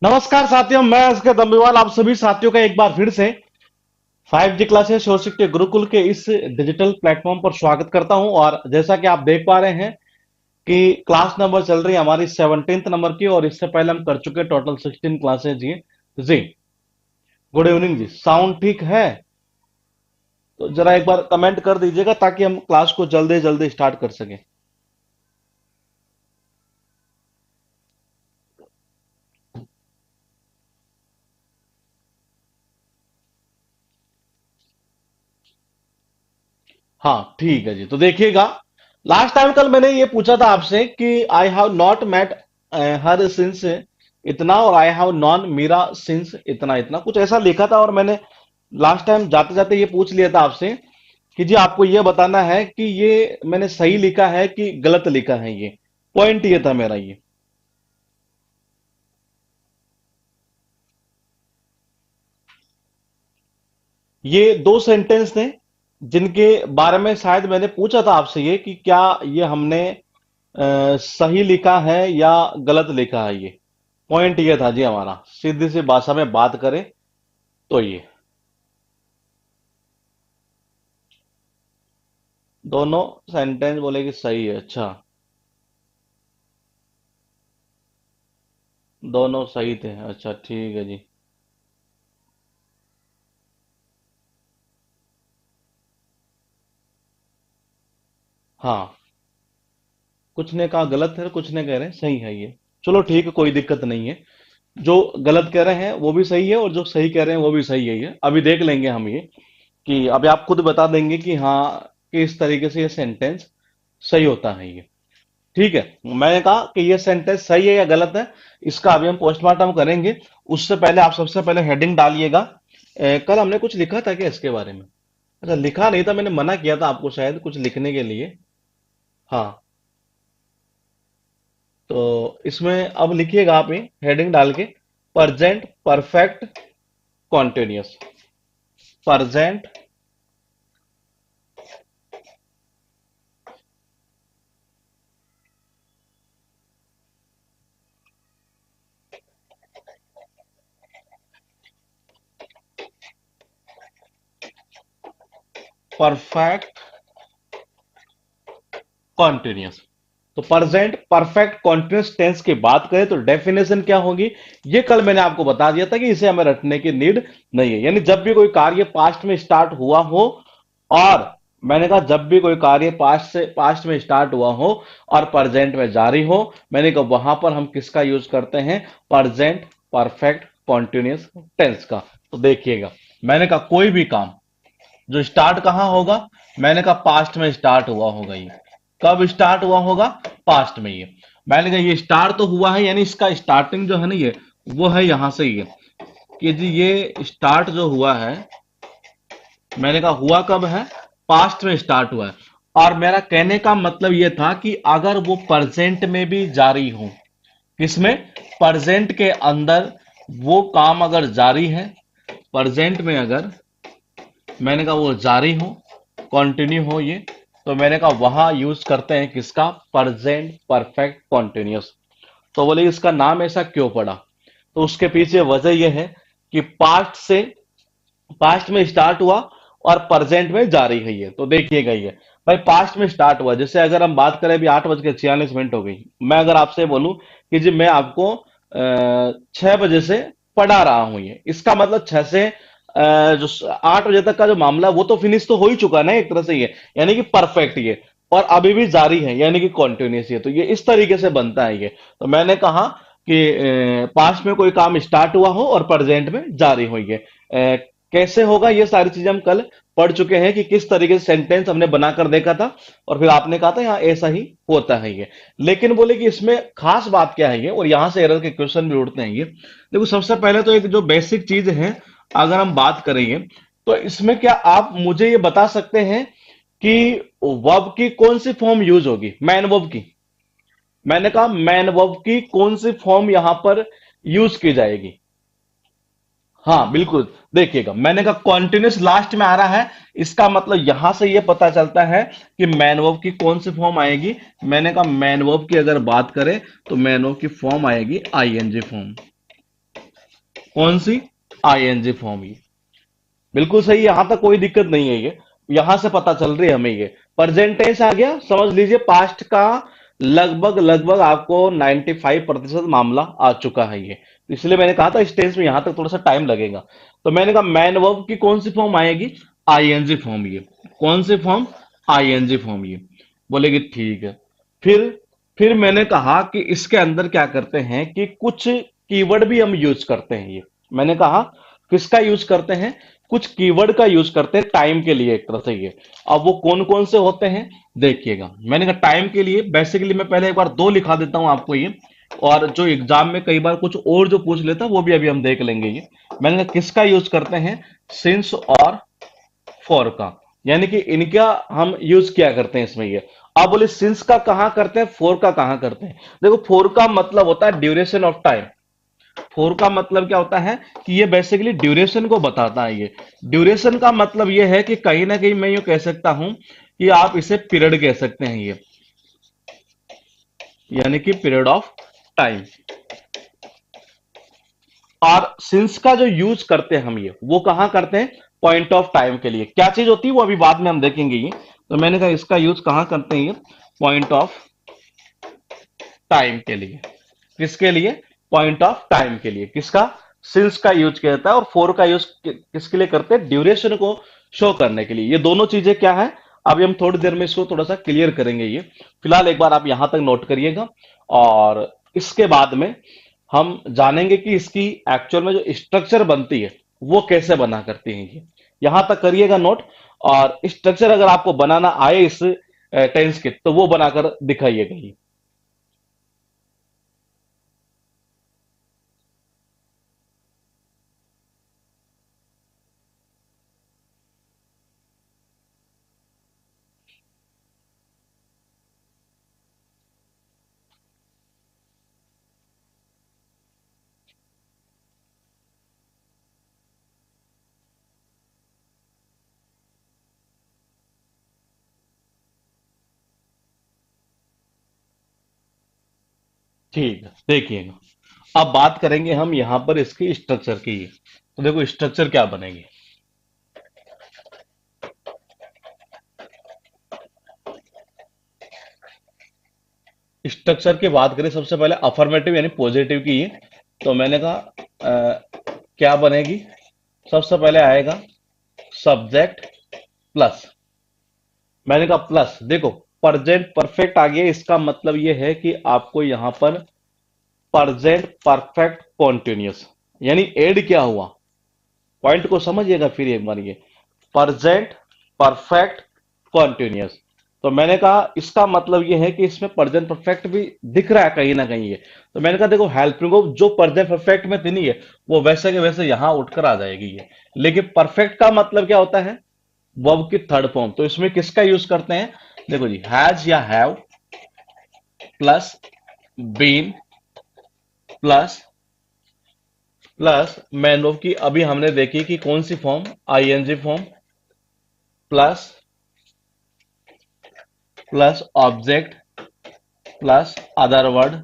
नमस्कार साथियों, मैं असगद अम्बिवाल आप सभी साथियों का एक बार फिर से 5G क्लासेस शोशिक के गुरुकुल के इस डिजिटल प्लेटफॉर्म पर स्वागत करता हूं। और जैसा कि आप देख पा रहे हैं कि क्लास नंबर चल रही है हमारी 17th नंबर की, और इससे पहले हम कर चुके टोटल 16 क्लासेज जी। जी, गुड इवनिंग जी। साउंड ठीक है? तो जरा एक बार कमेंट कर दीजिएगा ताकि हम क्लास को जल्दी जल्दी स्टार्ट कर सकें। हाँ ठीक है जी। तो देखिएगा, लास्ट टाइम कल मैंने ये पूछा था आपसे कि I have not met her since इतना, और I have known Meera since इतना इतना, कुछ ऐसा लिखा था। और मैंने लास्ट टाइम जाते जाते ये पूछ लिया था आपसे कि जी आपको ये बताना है कि ये मैंने सही लिखा है कि गलत लिखा है। ये पॉइंट ये था मेरा। ये दो सेंटेंस थे जिनके बारे में शायद मैंने पूछा था आपसे ये कि क्या ये हमने सही लिखा है या गलत लिखा है। ये पॉइंट ये था जी हमारा, सीधी सी भाषा में बात करें तो। ये दोनों सेंटेंस बोले कि सही है। अच्छा, दोनों सही थे। अच्छा ठीक है जी। हाँ, कुछ ने कहा गलत है, कुछ ने कह रहे हैं सही है ये। चलो ठीक है, कोई दिक्कत नहीं है। जो गलत कह रहे हैं वो भी सही है और जो सही कह रहे हैं वो भी सही है। ये अभी देख लेंगे हम ये, कि अभी आप खुद बता देंगे कि हाँ किस तरीके से ये सेंटेंस सही होता है ये। ठीक है, मैंने कहा कि ये सेंटेंस सही है या गलत है, इसका अभी हम पोस्टमार्टम करेंगे। उससे पहले आप सबसे पहले हेडिंग डालिएगा। कल हमने कुछ लिखा था क्या इसके बारे में? अच्छा, लिखा नहीं था, मैंने मना किया था आपको शायद कुछ लिखने के लिए। हाँ, तो इसमें अब लिखिएगा आप ये हेडिंग डाल के, present perfect continuous. Present perfect continuous. तो प्रेजेंट परफेक्ट कॉन्टिन्यूस टेंस की बात करें तो डेफिनेशन क्या होगी, ये कल मैंने आपको बता दिया था कि इसे हमें रटने की नीड नहीं है। यानी जब भी कोई कार्य पास्ट में स्टार्ट हुआ हो, और मैंने कहा जब भी कोई कार्य पास्ट में स्टार्ट हुआ हो और प्रेजेंट में जारी हो, मैंने कहा वहां पर हम किसका यूज करते हैं? प्रेजेंट परफेक्ट कॉन्टिन्यूस टेंस का। तो देखिएगा, मैंने कहा कोई भी काम जो स्टार्ट कहां होगा, मैंने कहा पास्ट में स्टार्ट हुआ होगा। ये कब स्टार्ट हुआ होगा? पास्ट में। ये मैंने कहा ये स्टार्ट तो हुआ है, यानी इसका स्टार्टिंग जो है ना, ये वो है यहां से। ये कि जी ये स्टार्ट जो हुआ है, मैंने कहा हुआ कब है? पास्ट में स्टार्ट हुआ है। और मेरा कहने का मतलब ये था कि अगर वो प्रेजेंट में भी जारी हो, किसमें? प्रेजेंट के अंदर वो काम अगर जारी है, प्रेजेंट में अगर मैंने कहा वो जारी हो, कंटिन्यू हो ये, तो मैंने कहा वहां यूज करते हैं किसका? Present perfect continuous. तो बोले इसका नाम ऐसा क्यों पड़ा? तो उसके पीछे वजह यह है कि पास्ट में स्टार्ट हुआ और प्रेजेंट में जारी है ये। तो देखिएगा ये भाई, पास्ट में स्टार्ट हुआ, जैसे अगर हम बात करें अभी 8:46 हो गई, मैं अगर आपसे बोलूं कि जी मैं आपको 6 बजे से पढ़ा रहा हूं, ये इसका मतलब 6 से जो 8 बजे तक का जो मामला है, वो तो फिनिश तो हो ही चुका है ना एक तरह से ये, यानी कि परफेक्ट ये। और अभी भी जारी है यानी कि कॉन्टिन्यूस। ये तो ये इस तरीके से बनता है ये। तो मैंने कहा कि पास्ट में कोई काम स्टार्ट हुआ हो और प्रेजेंट में जारी हो ये। कैसे होगा, ये सारी चीजें हम कल पढ़ चुके हैं कि किस तरीके से सेंटेंस हमने बनाकर देखा था, और फिर आपने कहा था यहाँ ऐसा ही होता है ये। लेकिन बोले कि इसमें खास बात क्या है ये, और यहां से एरर के क्वेश्चन भी उठते हैं ये। देखो, सबसे पहले तो एक जो बेसिक चीज है, अगर हम बात करेंगे तो इसमें क्या आप मुझे ये बता सकते हैं कि वर्ब की कौन सी फॉर्म यूज होगी? मैन वर्ब की। मैंने कहा मैन वर्ब की कौन सी फॉर्म यहां पर यूज की जाएगी? हाँ बिल्कुल, देखिएगा मैंने कहा कॉन्टिन्यूस लास्ट में आ रहा है, इसका मतलब यहां से यह पता चलता है कि मैन वर्ब की कौन सी फॉर्म आएगी। मैंने कहा मैन वर्ब की अगर बात करें तो मैन वर्ब की फॉर्म आएगी आईएनजी फॉर्म। कौन सी? ING form. ये बिल्कुल सही, यहां तक कोई दिक्कत नहीं है। ये यहां से पता चल रही है हमें। ये प्रेजेंट टेंस आ गया, समझ लीजिए पास्ट का लगभग लगभग आपको 95% मामला आ चुका है ये। तो इसलिए मैंने कहा था इस टेंस में यहां तक थोड़ा सा टाइम लगेगा। तो मैंने कहा मैन वर्ब की कौन सी फॉर्म आएगी? ING form. ये कौन सी फॉर्म? ING form. ये बोलेगी ठीक है। फिर फिर मैंने कहा कि इसके अंदर क्या करते हैं कि कुछ कीवर्ड भी हम यूज करते हैं। ये मैंने कहा किसका यूज करते हैं? कुछ कीवर्ड का यूज करते हैं टाइम के लिए, एक तरह से। ये अब वो कौन कौन से होते हैं देखिएगा। मैंने कहा टाइम के लिए बेसिकली मैं पहले एक बार दो लिखा देता हूं आपको ये, और जो एग्जाम में कई बार कुछ और जो पूछ लेता वो भी अभी हम देख लेंगे। ये मैंने कहा किसका यूज करते हैं? सिंस और फॉर का। यानी कि इनका हम यूज क्या करते हैं इसमें। ये आप बोले सिंस का कहां करते हैं, फोर का कहां करते हैं? देखो फोर का मतलब होता है ड्यूरेशन ऑफ टाइम। फोर का मतलब क्या होता है कि ये बेसिकली ड्यूरेशन को बताता है। ये ड्यूरेशन का मतलब ये है कि कहीं ना कहीं मैं यूं कह सकता हूं कि आप इसे पीरियड कह सकते हैं। ये यानी कि पीरियड ऑफ टाइम। और सिंस का जो यूज करते हैं हम, ये वो कहां करते हैं? पॉइंट ऑफ टाइम के लिए। क्या चीज होती है वो अभी बाद में हम देखेंगे। ये तो मैंने कहा इसका यूज कहां करते हैं? ये पॉइंट ऑफ टाइम के लिए। किसके लिए? पॉइंट ऑफ टाइम के लिए। किसका? सिंस का यूज किया जाता है। और फोर का यूज किसके लिए करते हैं? ड्यूरेशन को शो करने के लिए। ये दोनों चीजें क्या है, अभी हम थोड़ी देर में इसको थोड़ा सा क्लियर करेंगे। ये फिलहाल एक बार आप यहां तक नोट करिएगा, और इसके बाद में हम जानेंगे कि इसकी एक्चुअल में जो स्ट्रक्चर बनती है वो कैसे बना करती है। ये यहां तक करिएगा नोट। और स्ट्रक्चर अगर आपको बनाना आए इस टेंस के, तो वो बनाकर दिखाइएगा। ये ठीक है, देखिएगा। अब बात करेंगे हम यहां पर इसकी स्ट्रक्चर की। तो देखो स्ट्रक्चर क्या बनेगी। स्ट्रक्चर की बात करें सबसे पहले अफर्मेटिव यानी पॉजिटिव की। तो मैंने कहा क्या बनेगी? सबसे पहले आएगा सब्जेक्ट प्लस। मैंने कहा प्लस। देखो प्रेजेंट परफेक्ट आ गया, इसका मतलब यह है कि आपको यहां पर प्रेजेंट परफेक्ट कॉन्टिन्यूस, यानी एड क्या हुआ, पॉइंट को समझिएगा फिर एक बार। ये प्रेजेंट परफेक्ट कॉन्टिन्यूस। तो मैंने कहा इसका मतलब यह है कि इसमें प्रेजेंट परफेक्ट भी दिख रहा है कहीं ना कहीं। ये तो मैंने कहा देखो हेल्पिंग ऑफ जो प्रेजेंट परफेक्ट में थी नहीं है, वो वैसे के वैसे यहां उठकर आ जाएगी। ये लेकिन परफेक्ट का मतलब क्या होता है? वर्ब की थर्ड फॉर्म। तो इसमें किसका यूज करते हैं? देखो जी, हैज या have plus been plus plus main verb की अभी हमने देखी कि कौन सी form? ING form. Plus plus object plus other word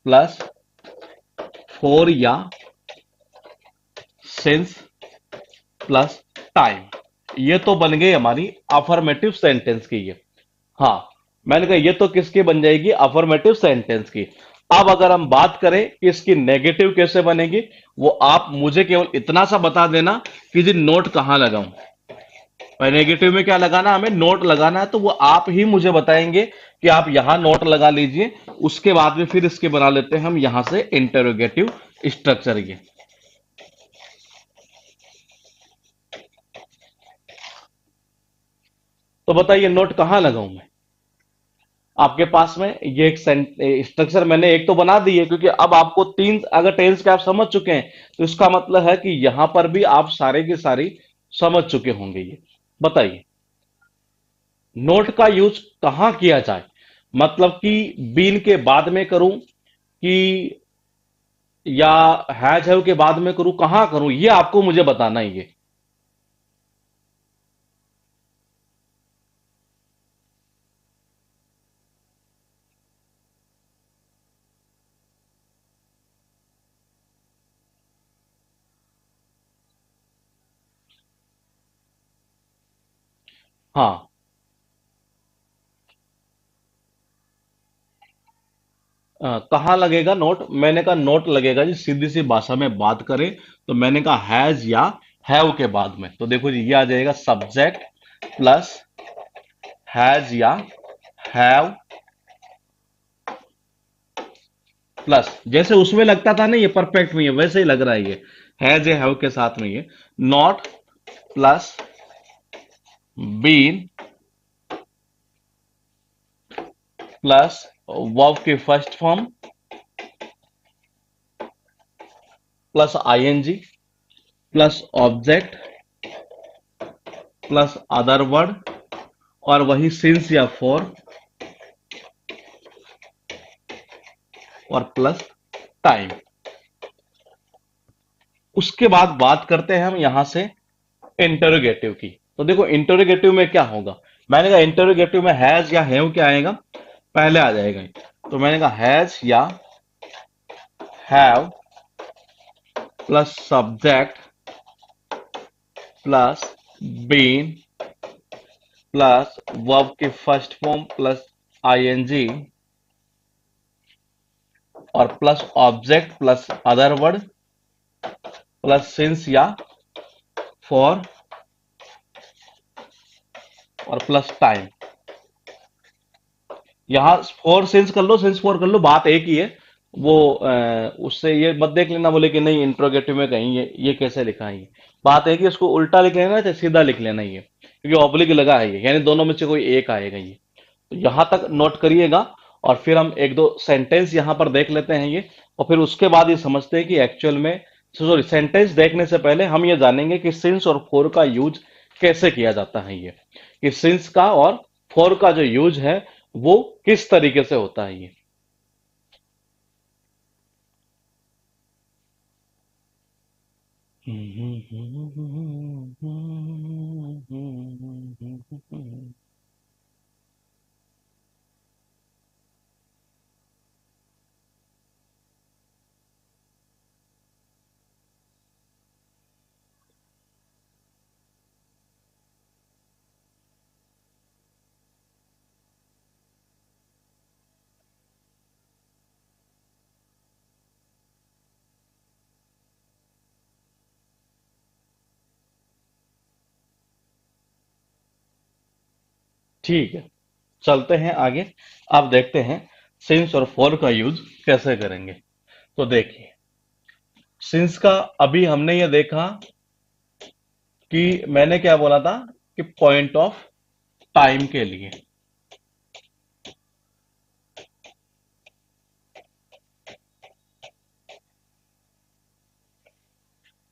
plus for या सिंस प्लस टाइम। ये तो बन गई हमारी अफर्मेटिव सेंटेंस की। ये हाँ, मैंने कहा ये तो किसकी बन जाएगी? अफर्मेटिव सेंटेंस की। अब अगर हम बात करें कि इसकी नेगेटिव कैसे बनेगी, वो आप मुझे केवल इतना सा बता देना कि जी नोट कहां लगाऊं। और नेगेटिव में क्या लगाना? हमें नोट लगाना है। तो वो आप ही मुझे बताएंगे कि आप यहां नोट लगा लीजिए। उसके बाद में फिर इसके बना लेते हैं हम यहां से इंटरोगेटिव स्ट्रक्चर। ये तो बताइए नोट कहां लगाऊं मैं? आपके पास में ये एक स्ट्रक्चर मैंने एक तो बना दी है, क्योंकि अब आपको तीन अगर टेल्स के आप समझ चुके हैं, तो इसका मतलब है कि यहां पर भी आप सारे की सारी समझ चुके होंगे। ये बताइए नोट का यूज कहां किया जाए? मतलब कि बीन के बाद में करूं, कि या हैज हैव के बाद में करूं, कहां करूं, ये आपको मुझे बताना ही है। हाँ। कहाँ लगेगा नोट? मैंने कहा नोट लगेगा जी, सीधी सी भाषा में बात करें तो मैंने कहा हैज या हैव के बाद में, तो देखो जी ये आ जाएगा सब्जेक्ट प्लस हैज या हैव प्लस, जैसे उसमें लगता था ना ये परफेक्ट में, ये वैसे ही लग रहा है ये हैज या हैव के साथ में ये not plus been plus verb की first form plus ING plus object plus other word और वही सिंस या फॉर और प्लस टाइम। उसके बाद बात करते हैं हम यहां से इंटरोगेटिव की। तो देखो इंटरोगेटिव में क्या होगा, मैंने कहा इंटरोगेटिव में हैज या हैव क्या आएगा, पहले आ जाएगा। तो मैंने कहा हैज या have plus subject plus been plus verb की फर्स्ट फॉर्म प्लस आईएनजी और plus object plus other word plus since या फॉर और प्लस टाइम। यहाँ फोर सिंस कर लो, सिंस फोर कर लो, बात एक ही है। वो उससे ये मत देख लेना बोले कि नहीं इंट्रोगेटिव में कहीं ये कैसे लिखा है, ये बात है कि इसको उल्टा लिख लेना चाहे सीधा लिख लेना ये, क्योंकि ऑब्लिक लगा है ये, यानी दोनों में से कोई एक आएगा ये। तो यहां तक नोट करिएगा और फिर हम एक दो सेंटेंस यहां पर देख लेते हैं ये, और फिर उसके बाद ये समझते हैं कि एक्चुअल में, सॉरी सेंटेंस देखने से पहले हम ये जानेंगे कि सिंस और फोर का यूज कैसे किया जाता है ये, कि सिंस का और फोर का जो यूज है वो किस तरीके से होता है ये। ठीक है, चलते हैं आगे। अब देखते हैं सिंस और फॉर का यूज कैसे करेंगे। तो देखिए, सिंस का अभी हमने ये देखा कि मैंने क्या बोला था कि पॉइंट ऑफ टाइम के लिए,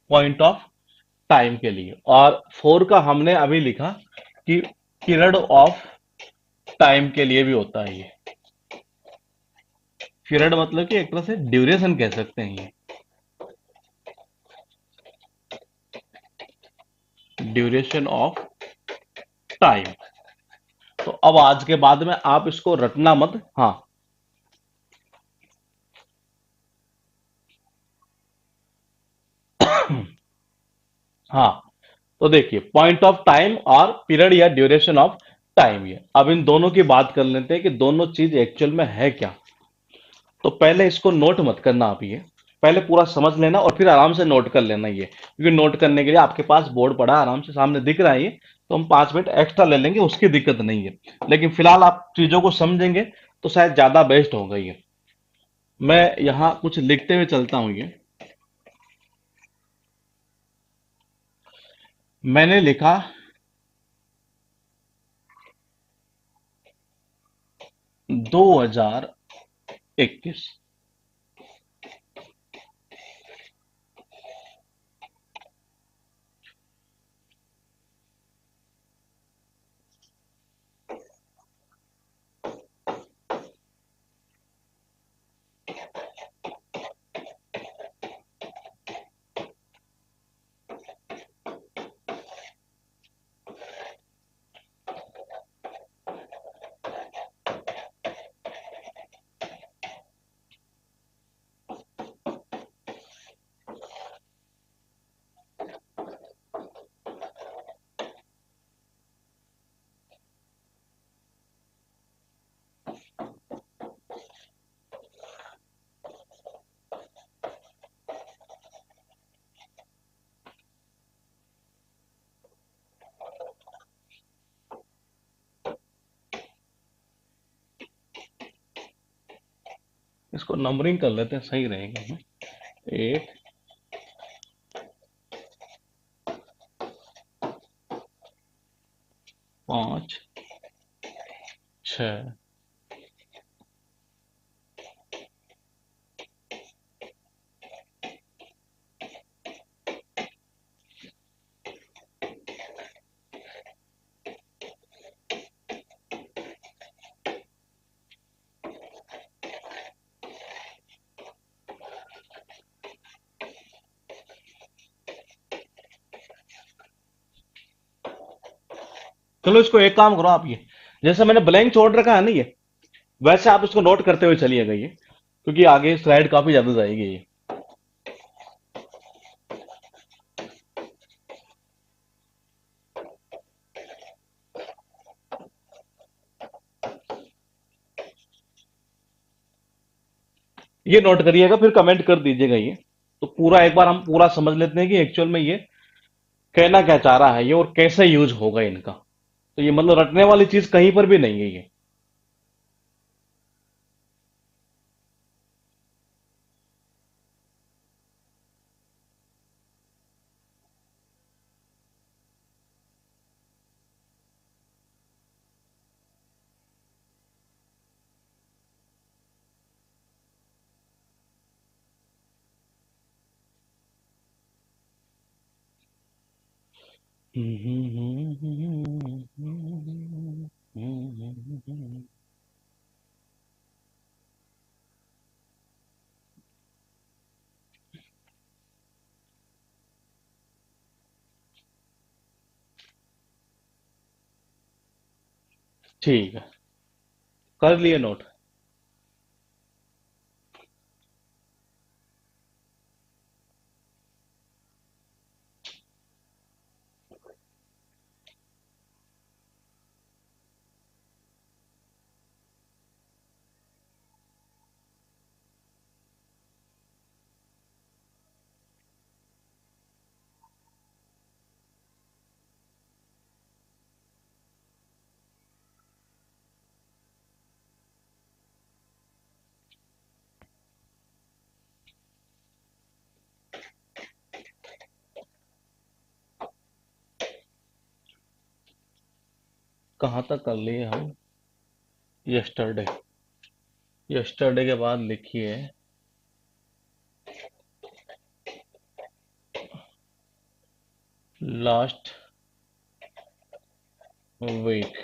पॉइंट ऑफ टाइम के लिए, और फोर का हमने अभी लिखा कि पीरियड ऑफ टाइम के लिए भी होता है ये। पीरियड मतलब कि एक तरह से ड्यूरेशन कह सकते हैं ये, ड्यूरेशन ऑफ टाइम। तो अब आज के बाद में आप इसको रटना मत। हाँ, हाँ। तो देखिए पॉइंट ऑफ टाइम और पीरियड या ड्यूरेशन ऑफ टाइम, ये अब इन दोनों की बात कर लेते हैं कि दोनों चीज एक्चुअल में है क्या। तो पहले इसको नोट मत करना आप ये, पहले पूरा समझ लेना और फिर आराम से नोट कर लेना ये, क्योंकि नोट करने के लिए आपके पास बोर्ड पड़ा आराम से सामने दिख रहा है ये, तो हम 5 मिनट एक्स्ट्रा ले लेंगे, उसकी दिक्कत नहीं है। लेकिन फिलहाल आप चीजों को समझेंगे तो शायद ज्यादा बेस्ट होगा ये। मैं यहाँ कुछ लिखते हुए चलता हूँ ये। मैंने लिखा 2021। इसको नंबरिंग कर लेते हैं, सही रहेगा ना। 1, 5, 6। चलो इसको एक काम करो आप, ये जैसे मैंने ब्लैंक छोड़ रखा है ना, ये वैसे आप इसको नोट करते हुए चलिएगा, ये क्योंकि आगे स्लाइड काफी ज्यादा जाएगी ये नोट करिएगा, फिर कमेंट कर दीजिएगा ये। तो पूरा एक बार हम पूरा समझ लेते हैं कि एक्चुअल में ये कहना क्या चाह रहा है ये, और कैसे यूज होगा इनका। तो ये मतलब रटने वाली चीज कहीं पर भी नहीं है ये। ठीक है, कर लिए नोट। कहाँ तक कर लिए हम? यस्टरडे। यस्टरडे के बाद लिखिए लास्ट वीक।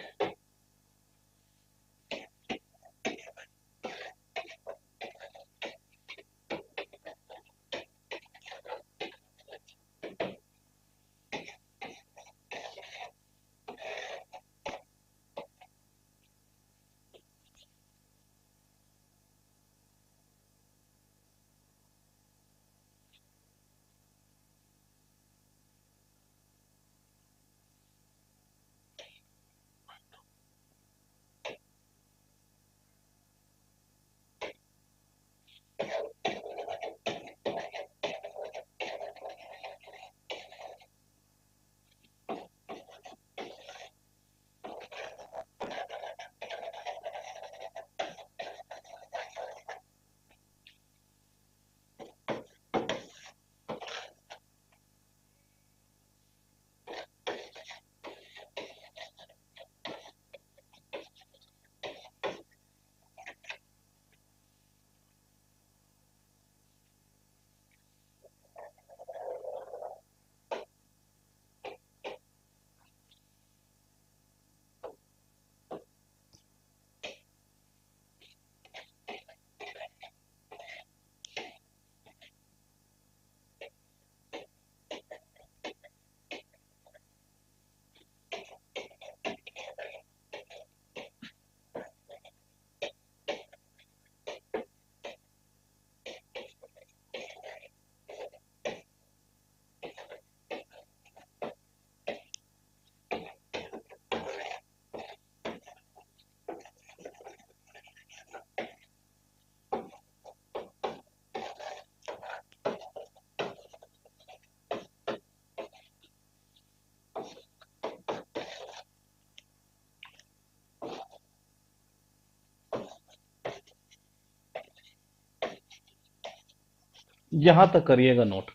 यहां तक करिएगा नोट।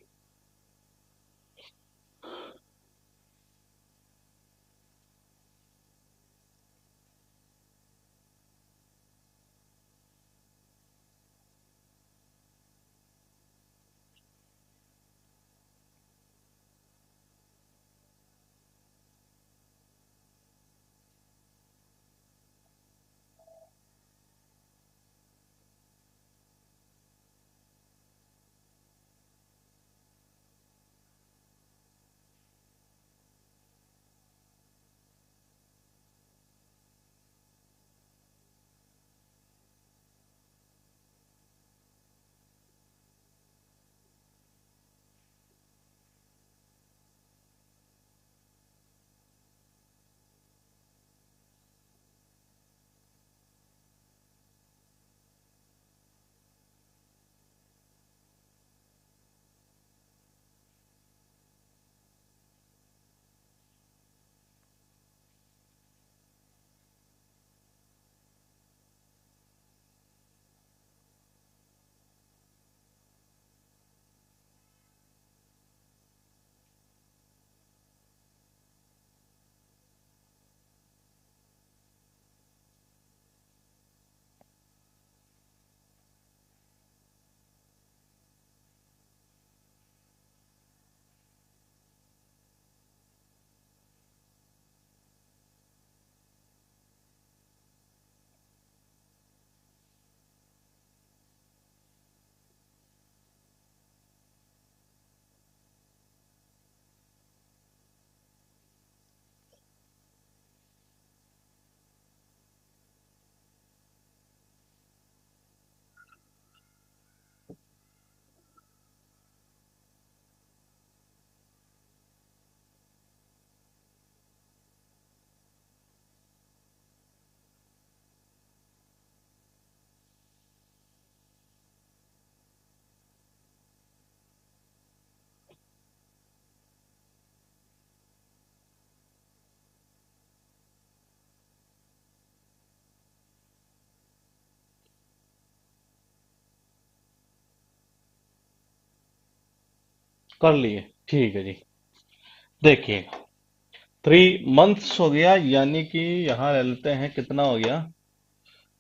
कर लिए, ठीक है जी। देखिए, 3 मंथ्स हो गया, यानी कि यहां ले लेते हैं, कितना हो गया,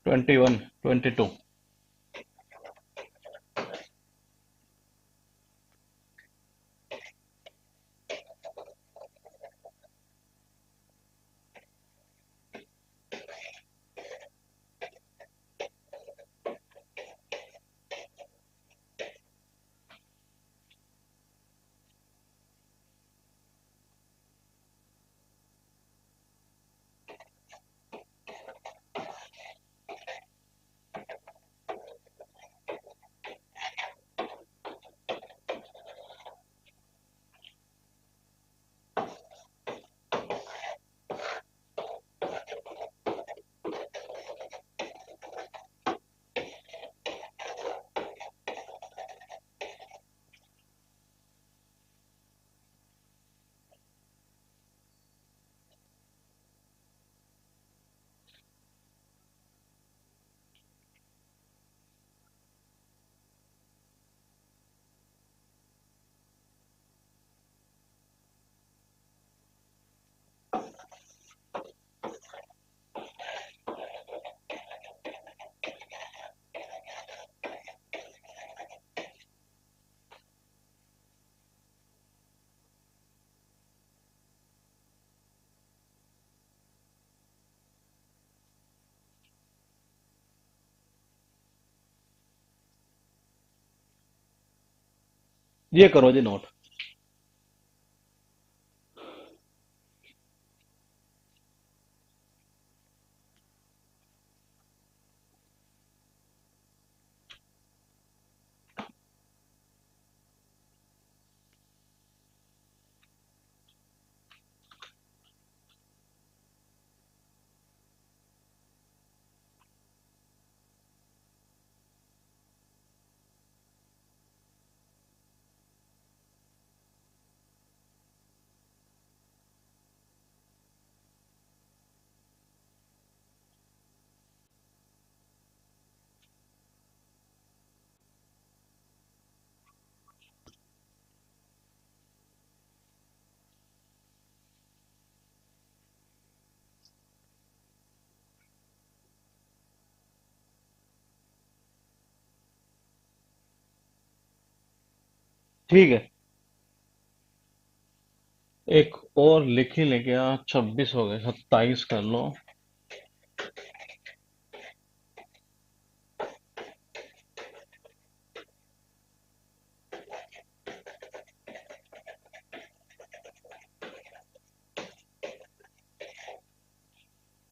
21, 22। ये करो जी नोट। ठीक है, एक और लिख ही ले गया, 26 हो गए, 27 कर लो।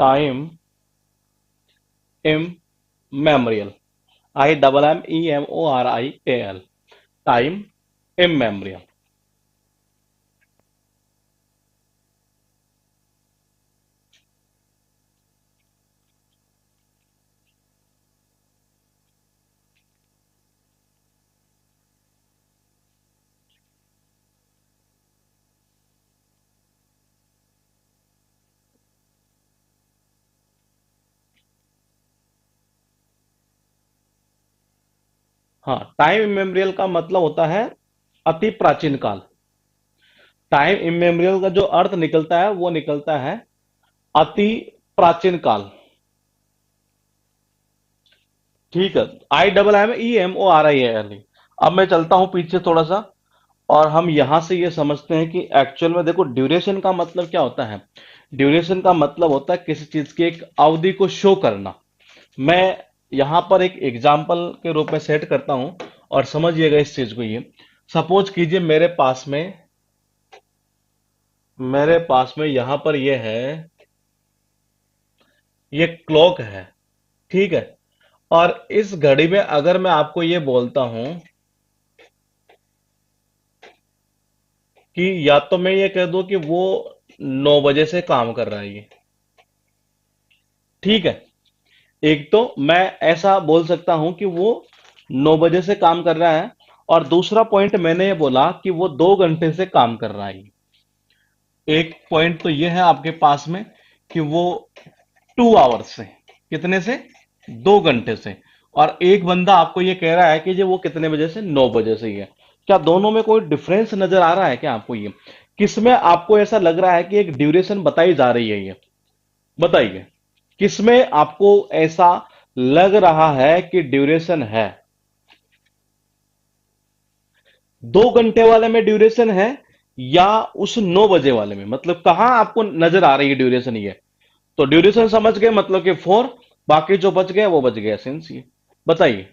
टाइम इम मेमोरियल, IMMEMORIAL, टाइम इम मेमोरियल। हाँ, टाइम इमेमोरियल का मतलब होता है अति प्राचीन काल। टाइम इमेमोरियल का जो अर्थ निकलता है वो निकलता है अति प्राचीन काल। ठीक है, IMMEMORIAL। अब मैं चलता हूं पीछे थोड़ा सा, और हम यहां से ये समझते हैं कि एक्चुअल में देखो ड्यूरेशन का मतलब क्या होता है। ड्यूरेशन का मतलब होता है किसी चीज की एक अवधि को शो करना। मैं यहां पर एक एग्जाम्पल के रूप में सेट करता हूं, और समझिएगा इस चीज को। ये सपोज कीजिए मेरे पास में यहां पर ये है, ये क्लॉक है। ठीक है, और इस घड़ी में अगर मैं आपको ये बोलता हूं कि या तो मैं ये कह दूं कि वो 9 बजे से काम कर रहा है ये। ठीक है, एक तो मैं ऐसा बोल सकता हूं कि वो 9 बजे से काम कर रहा है, और दूसरा पॉइंट मैंने ये बोला कि वो 2 घंटे से काम कर रहा है। एक पॉइंट तो ये है आपके पास में कि वो 2 आवर्स से, कितने से, 2 घंटे से। और एक बंदा आपको ये कह रहा है कि जो वो कितने बजे से, 9 बजे से ही है। क्या दोनों में कोई डिफरेंस नजर आ रहा है क्या आपको? ये किसमें आपको ऐसा लग रहा है कि एक ड्यूरेशन बताई जा रही है? ये बताइए, किसमें आपको ऐसा लग रहा है कि ड्यूरेशन है? 2 घंटे वाले में ड्यूरेशन है, या उस 9 बजे वाले में? मतलब कहां आपको नजर आ रही है ड्यूरेशन? ये तो ड्यूरेशन समझ गए, मतलब कि 4, बाकी जो बच गया वो बच गया सिंस। ये बताइए।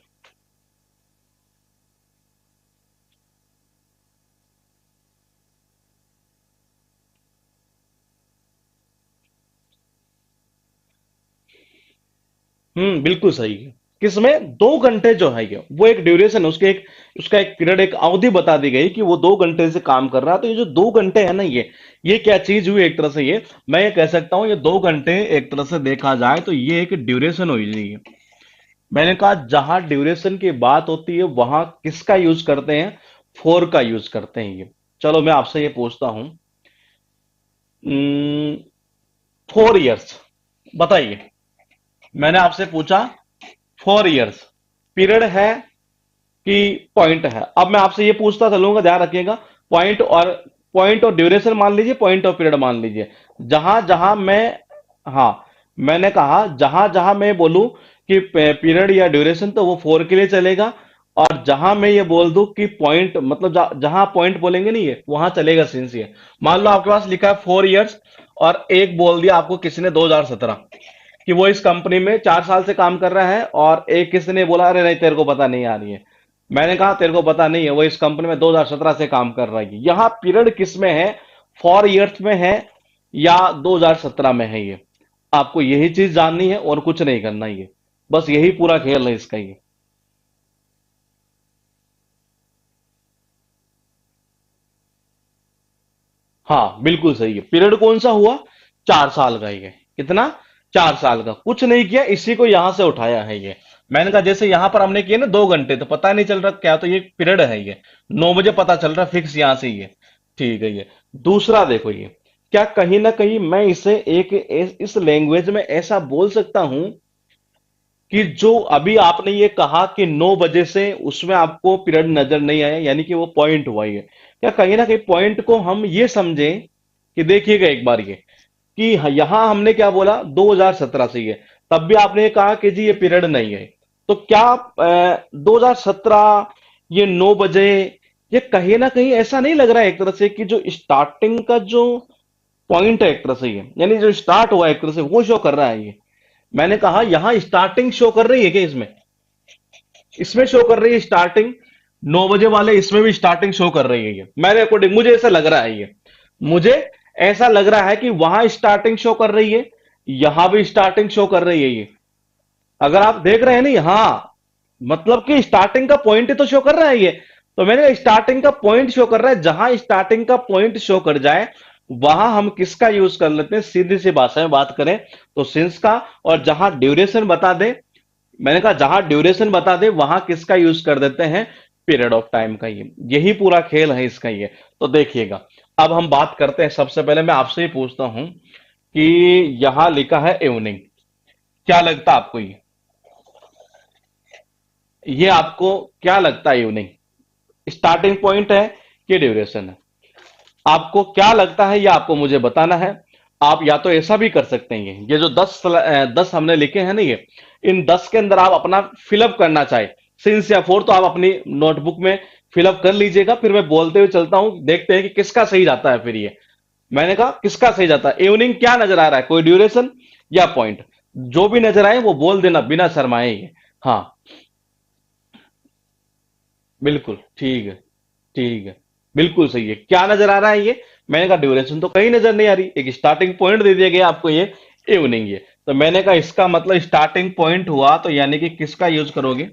बिल्कुल सही है। किसमें? 2 घंटे जो है ये, वो एक ड्यूरेशन, उसका एक पीरियड, एक अवधि बता दी गई कि वो 2 घंटे से काम कर रहा है। तो ये जो 2 घंटे है ना, ये क्या चीज हुई एक तरह से? ये मैं ये कह सकता हूं, ये 2 घंटे एक तरह से देखा जाए तो ये एक ड्यूरेशन हुई नहीं है। मैंने कहा जहां ड्यूरेशन की बात होती है वहां किसका यूज करते हैं? 4 का यूज करते हैं ये। चलो मैं आपसे ये पूछता हूं, 4 इयर्स, बताइए। मैंने आपसे पूछा 4 इयर्स, पीरियड है कि पॉइंट है? अब मैं आपसे ये पूछता चलूंगा, ध्यान रखिएगा। पॉइंट और ड्यूरेशन मान लीजिए, पॉइंट और पीरियड मान लीजिए। जहां जहां मैं, हाँ, मैंने कहा जहां जहां मैं बोलूं कि पीरियड या ड्यूरेशन, तो वो 4 के लिए चलेगा। और जहां मैं ये बोल दूं कि पॉइंट, मतलब जहां पॉइंट बोलेंगे नहीं ये, वहां चलेगा सिंस। ये मान लो आपके पास लिखा है 4 इयर्स, और एक बोल दिया आपको किसी ने 2017 कि वो इस कंपनी में 4 साल से काम कर रहा है, और एक किसी ने बोला अरे नहीं तेरे को पता नहीं आ रही है। मैंने कहा तेरे को पता नहीं है, वो इस कंपनी में 2017 से काम कर रहा है। यहां पीरियड किस में है? 4 इयर्स में है या 2017 में है? ये आपको यही चीज जाननी है और कुछ नहीं करना। ये बस यही पूरा खेल है इसका। ये हाँ बिल्कुल सही है। पीरियड कौन सा हुआ? 4 साल का ही है। कितना? 4 साल का। कुछ नहीं किया, इसी को यहां से उठाया है ये। मैंने कहा जैसे यहां पर हमने किया ना 2 घंटे, तो पता नहीं चल रहा क्या, तो ये पीरियड है ये। 9 बजे पता चल रहा फिक्स यहां से ये। ठीक है, ये दूसरा देखो। ये क्या कहीं ना कहीं मैं इसे इस लैंग्वेज में ऐसा बोल सकता हूं कि जो अभी आपने ये कहा कि 9 बजे से, उसमें आपको पीरियड नजर नहीं आया, यानी कि वो पॉइंट हुआ ही है। क्या कहीं ना कहीं पॉइंट को हम ये समझें कि देखिएगा एक बार ये, कि यहां हमने क्या बोला 2017 से ये, तब भी आपने कहा कि जी ये पीरियड नहीं है। तो क्या 2017 ये 9 बजे ये कहीं ना कहीं ऐसा नहीं लग रहा है एक तरह से कि जो स्टार्टिंग का जो पॉइंट है एक तरह से ये, यानी जो स्टार्ट हुआ है एक तरह से वो शो कर रहा है ये। मैंने कहा यहां स्टार्टिंग शो कर रही है क्या इसमें? इसमें शो कर रही है स्टार्टिंग, 9 बजे वाले इसमें भी स्टार्टिंग शो कर रही है ये, मेरे अकॉर्डिंग मुझे ऐसा लग रहा है ये। मुझे ऐसा लग रहा है कि वहां स्टार्टिंग शो कर रही है, यहां भी स्टार्टिंग शो कर रही है ये। अगर आप देख रहे हैं ना, हाँ, मतलब कि स्टार्टिंग का पॉइंट ही तो शो कर रहा है ये। तो मैंने स्टार्टिंग का पॉइंट शो कर रहा है, जहां स्टार्टिंग का पॉइंट शो कर जाए वहां हम किसका यूज कर लेते हैं, सीधी सी भाषा में बात करें तो सिंस का। और जहां ड्यूरेशन बता दे, मैंने कहा जहां ड्यूरेशन बता दे वहां किसका यूज कर देते हैं, पीरियड ऑफ टाइम का। ये यही पूरा खेल है इसका ये। तो देखिएगा, अब हम बात करते हैं, सबसे पहले मैं आपसे ही पूछता हूं कि यहां लिखा है इवनिंग, क्या लगता है आपको ये आपको क्या लगता है इवनिंग स्टार्टिंग पॉइंट है कि ड्यूरेशन है? आपको क्या लगता है ये आपको मुझे बताना है। आप या तो ऐसा भी कर सकते हैं, ये जो 10 हमने लिखे हैं ना ये, इन 10 के अंदर आप अपना फिलअप करना चाहे सिंस या फोर, तो आप अपनी नोटबुक में फिलअप कर लीजिएगा, फिर मैं बोलते हुए चलता हूं, देखते हैं कि किसका सही जाता है फिर ये। मैंने कहा किसका सही जाता है, इवनिंग क्या नजर आ रहा है, कोई ड्यूरेशन या पॉइंट? जो भी नजर आए वो बोल देना बिना शर्माए ये। हाँ, बिल्कुल ठीक है, ठीक है, बिल्कुल सही है। क्या नजर आ रहा है ये? मैंने कहा ड्यूरेशन तो कहीं नजर नहीं आ रही, एक स्टार्टिंग पॉइंट दे दिया गया आपको ये इवनिंग ये। तो मैंने कहा इसका मतलब स्टार्टिंग पॉइंट हुआ, तो यानी कि किसका यूज करोगे,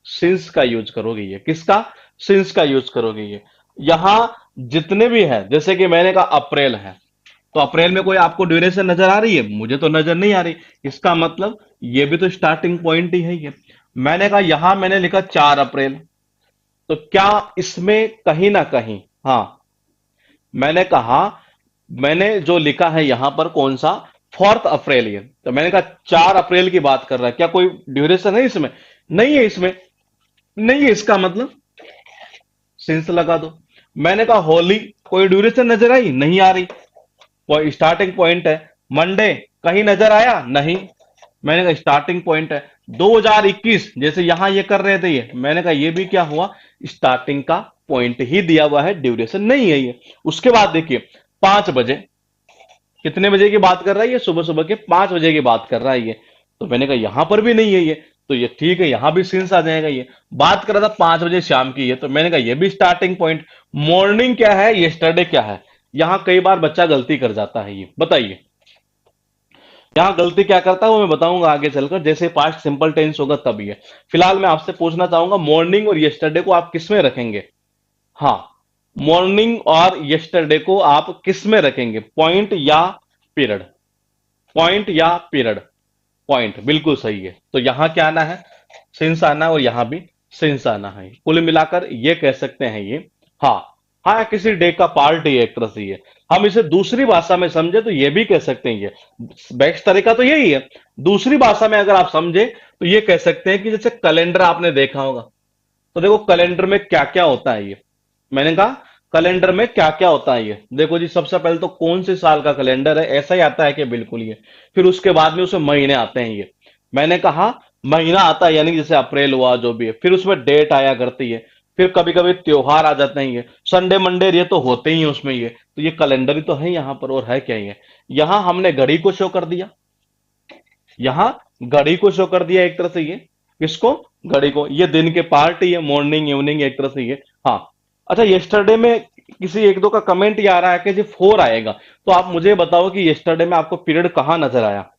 सिंस का यूज करोगे ये। किसका? सिंस का यूज करोगे ये। यहां जितने भी है, जैसे कि मैंने कहा अप्रैल है, तो अप्रैल में कोई आपको ड्यूरेशन नजर आ रही है? मुझे तो नजर नहीं आ रही। इसका मतलब ये भी तो स्टार्टिंग पॉइंट ही है ये। मैंने कहा यहां मैंने लिखा 4 अप्रैल, तो क्या इसमें कहीं ना कहीं, हाँ, मैंने कहा मैंने जो लिखा है यहां पर कौन सा, 4 अप्रैल ये, तो मैंने कहा 4 अप्रैल की बात कर रहा है, क्या कोई ड्यूरेशन है इसमें? नहीं है इसमें, नहीं है। इसका मतलब सिंस लगा दो। मैंने कहा होली, कोई ड्यूरेशन नजर आई? नहीं आ रही, कोई स्टार्टिंग पॉइंट है। मंडे कहीं नजर आया? नहीं, मैंने कहा स्टार्टिंग पॉइंट है। 2021 जैसे यहां ये कर रहे थे ये, मैंने कहा ये भी क्या हुआ, स्टार्टिंग का पॉइंट ही दिया हुआ है, ड्यूरेशन नहीं है ये। उसके बाद देखिए 5 बजे, कितने बजे की बात कर रहा है ये, सुबह सुबह के 5 बजे की बात कर रहा है ये। तो मैंने कहा यहां पर भी नहीं है ये, तो ये ठीक है, यहां भी सिंस आ जाएगा ये। बात कर रहा था 5 बजे शाम की ये, तो मैंने कहा ये भी स्टार्टिंग पॉइंट। मॉर्निंग क्या है, यस्टरडे क्या है? यहां कई बार बच्चा गलती कर जाता है ये, बताइए यहां गलती क्या करता है वो मैं बताऊंगा आगे चलकर, जैसे पास्ट सिंपल टेंस होगा तब ये। फिलहाल मैं आपसे पूछना चाहूंगा मॉर्निंग और यस्टरडे को आप किस में रखेंगे? हाँ, मॉर्निंग और यस्टरडे को आप किस में रखेंगे, पॉइंट या पीरियड? पॉइंट या पीरियड? पॉइंट, बिल्कुल सही है। तो यहां क्या आना है, सिंस आना है, और यहां भी सिंस आना है। कुल मिलाकर ये कह सकते हैं ये, हाँ, हाँ, किसी डे का पार्ट ही है एक तरह से ये। हम इसे दूसरी भाषा में समझे तो ये भी कह सकते हैं ये, बेस्ट तरीका तो यही है। दूसरी भाषा में अगर आप समझे तो ये कह सकते हैं कि जैसे कैलेंडर आपने देखा होगा, तो देखो कैलेंडर में क्या क्या होता है ये। मैंने कहा कैलेंडर में क्या क्या होता है ये, देखो जी, सबसे पहले तो कौन से साल का कैलेंडर है, ऐसा ही आता है कि बिल्कुल ये। फिर उसके बाद में उसमें महीने आते हैं ये। मैंने कहा महीना आता है, यानी कि जैसे अप्रैल हुआ जो भी है, फिर उसमें डेट आया करती है। फिर कभी कभी त्योहार आ जाते हैं ये, संडे मंडे ये तो होते ही हैं उसमें ये। तो ये कैलेंडर ही तो है यहाँ पर, और है क्या ये। यहाँ हमने घड़ी को शो कर दिया, यहाँ घड़ी को शो कर दिया एक तरह से ये। किसको? घड़ी को। ये दिन के पार्ट ही है, मॉर्निंग इवनिंग एक तरह से ये। हाँ, अच्छा, यस्टरडे में किसी एक दो का कमेंट ये आ रहा है कि जी 4 आएगा, तो आप मुझे बताओ कि यस्टरडे में आपको पीरियड कहां नजर आया?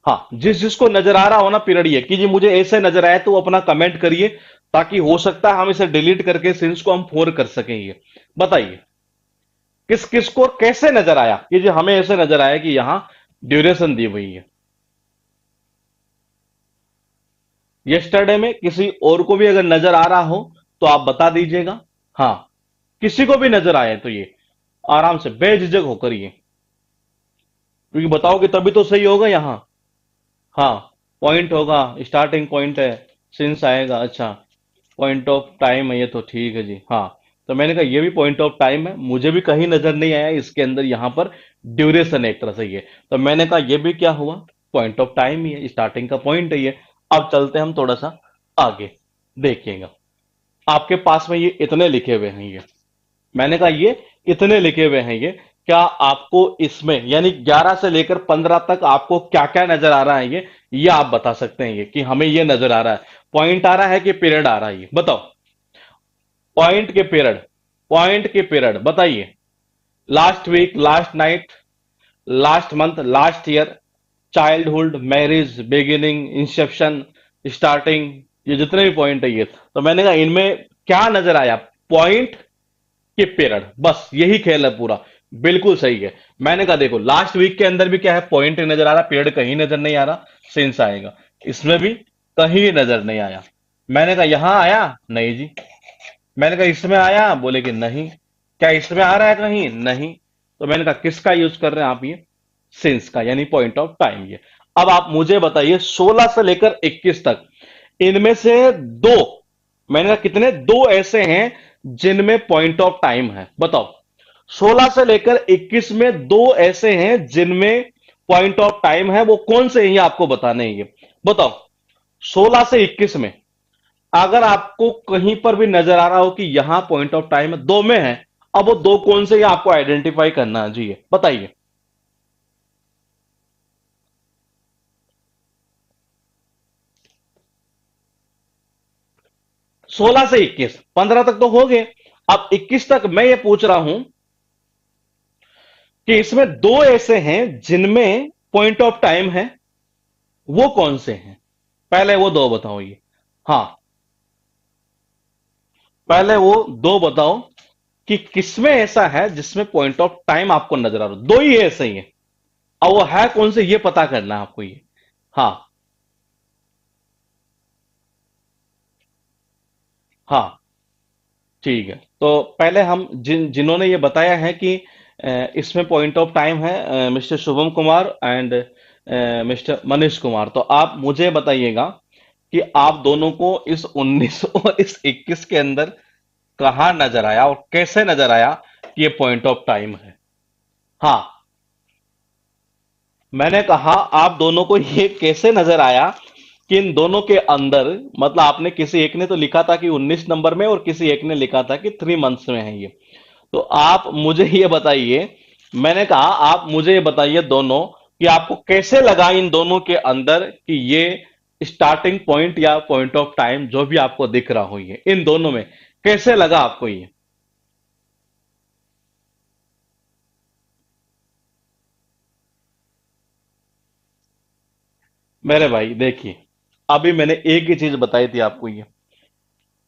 हाँ, जिस जिसको नजर आ रहा हो ना पीरियड ये, कि जी मुझे ऐसे नजर आया, तो वो अपना कमेंट करिए, ताकि हो सकता है हम इसे डिलीट करके सिंस को हम 4 कर सकें ये। बताइए किस किस को कैसे नजर आया कि जी हमें ऐसे नजर आया कि यहां ड्यूरेशन दी हुई है। यस्टरडे में किसी और को भी अगर नजर आ रहा हो तो आप बता दीजिएगा। हाँ, किसी को भी नजर आए तो ये आराम से बेझिझक होकर ये, क्योंकि बताओगे तभी तो सही होगा यहां। हाँ, पॉइंट होगा, स्टार्टिंग पॉइंट है, सिंस आएगा। अच्छा, पॉइंट ऑफ टाइम है ये, तो ठीक है जी। हाँ, तो मैंने कहा ये भी पॉइंट ऑफ टाइम है, मुझे भी कहीं नजर नहीं आया इसके अंदर यहां पर ड्यूरेशन एक तरह से ये। तो मैंने कहा ये भी क्या हुआ, पॉइंट ऑफ टाइम ही है, स्टार्टिंग का पॉइंट है ये। अब चलते हैं हम थोड़ा सा आगे, देखिएगा। आपके पास में ये इतने लिखे हुए हैं ये, मैंने कहा ये इतने लिखे हुए हैं ये, क्या आपको इसमें यानी 11 से लेकर 15 तक आपको क्या क्या नजर आ रहा है ये आप बता सकते हैं ये कि हमें ये नजर आ रहा है, पॉइंट आ रहा है कि पीरियड आ रहा है, ये बताओ। पॉइंट के पीरियड, पॉइंट के पीरियड बताइए। Last week, last night, last month, last year, childhood, marriage, beginning, inception, starting, ये जितने भी पॉइंट है ये, तो मैंने कहा इनमें क्या नजर आया, पॉइंट के पीरियड, बस यही खेल है पूरा। बिल्कुल सही है। मैंने कहा देखो लास्ट वीक के अंदर भी क्या है, पॉइंट नजर आ रहा, पीरियड कहीं नजर नहीं आ रहा, सेंस आएगा। इसमें भी कहीं नजर नहीं आया। मैंने कहा यहां आया, नहीं जी। मैंने कहा इसमें आया, बोले कि नहीं। क्या इसमें आ रहा है कहीं, नहीं। तो मैंने कहा किसका यूज कर रहे हैं आप ये, सिंस का, यानी पॉइंट ऑफ टाइम ये। अब आप मुझे बताइए 16 से लेकर 21 तक, इनमें से दो, मैंने कहा कितने, दो ऐसे हैं जिनमें पॉइंट ऑफ टाइम है, बताओ। 16 से लेकर 21 में दो ऐसे हैं जिनमें पॉइंट ऑफ टाइम है, वो कौन से हैं ये आपको बताने हैं ये, बताओ। 16 से 21 में अगर आपको कहीं पर भी नजर आ रहा हो कि यहां पॉइंट ऑफ टाइम दो में है, अब वो दो कौन से ये आपको आइडेंटिफाई करना है जी, ये बताइए। 16 से 21, 15 तक तो हो गए। अब 21 तक मैं ये पूछ रहा हूं कि इसमें दो ऐसे हैं जिनमें पॉइंट ऑफ टाइम है, वो कौन से हैं, पहले वो दो बताओ ये। हाँ, पहले वो दो बताओ कि किसमें ऐसा है जिसमें पॉइंट ऑफ टाइम आपको नजर आ रहा हो, दो ही ऐसे ही है। अब वो है कौन से ये पता करना है आपको ये। हाँ, हाँ, ठीक है। तो पहले हम जिन्होंने ये बताया है कि इसमें पॉइंट ऑफ टाइम है, mister Shubham Kumar and mister Manish Kumar, तो आप मुझे बताइएगा कि आप दोनों को इस 19 और इस 21 के अंदर कहां नजर आया और कैसे नजर आया कि ये पॉइंट ऑफ टाइम है। हाँ, मैंने कहा आप दोनों को ये कैसे नजर आया कि इन दोनों के अंदर, मतलब आपने किसी एक ने तो लिखा था कि 19 नंबर में और किसी एक ने लिखा था कि 3 मंथ्स में है ये। तो आप मुझे ये बताइए, मैंने कहा आप मुझे ये बताइए दोनों कि आपको कैसे लगा इन दोनों के अंदर कि ये स्टार्टिंग पॉइंट या पॉइंट ऑफ टाइम जो भी आपको दिख रहा हो, ये इन दोनों में कैसे लगा आपको ये। मेरे भाई देखिए, अभी मैंने एक ही चीज बताई थी आपको ये,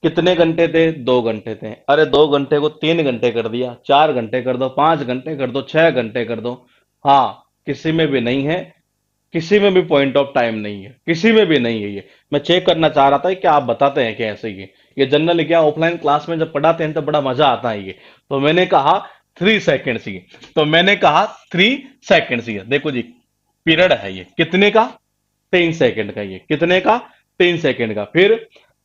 कितने घंटे थे, 2 घंटे थे। अरे 2 घंटे को 3 घंटे कर दिया, 4 घंटे कर दो, 5 घंटे कर दो, 6 घंटे कर दो। हाँ, किसी में भी नहीं है, किसी में भी पॉइंट ऑफ टाइम नहीं है, किसी में भी नहीं है ये। मैं चेक करना चाह रहा था कि आप बताते हैं कि ऐसे ये जनरल क्या ऑफलाइन क्लास में जब पढ़ाते हैं तो बड़ा मजा आता है ये। तो मैंने कहा 3 सेकेंड्स ये, तो मैंने कहा 3 सेकेंड्स ये, देखो जी, पीरियड है ये कितने का, 3 सेकेंड का, ये कितने का, 3 सेकेंड का, फिर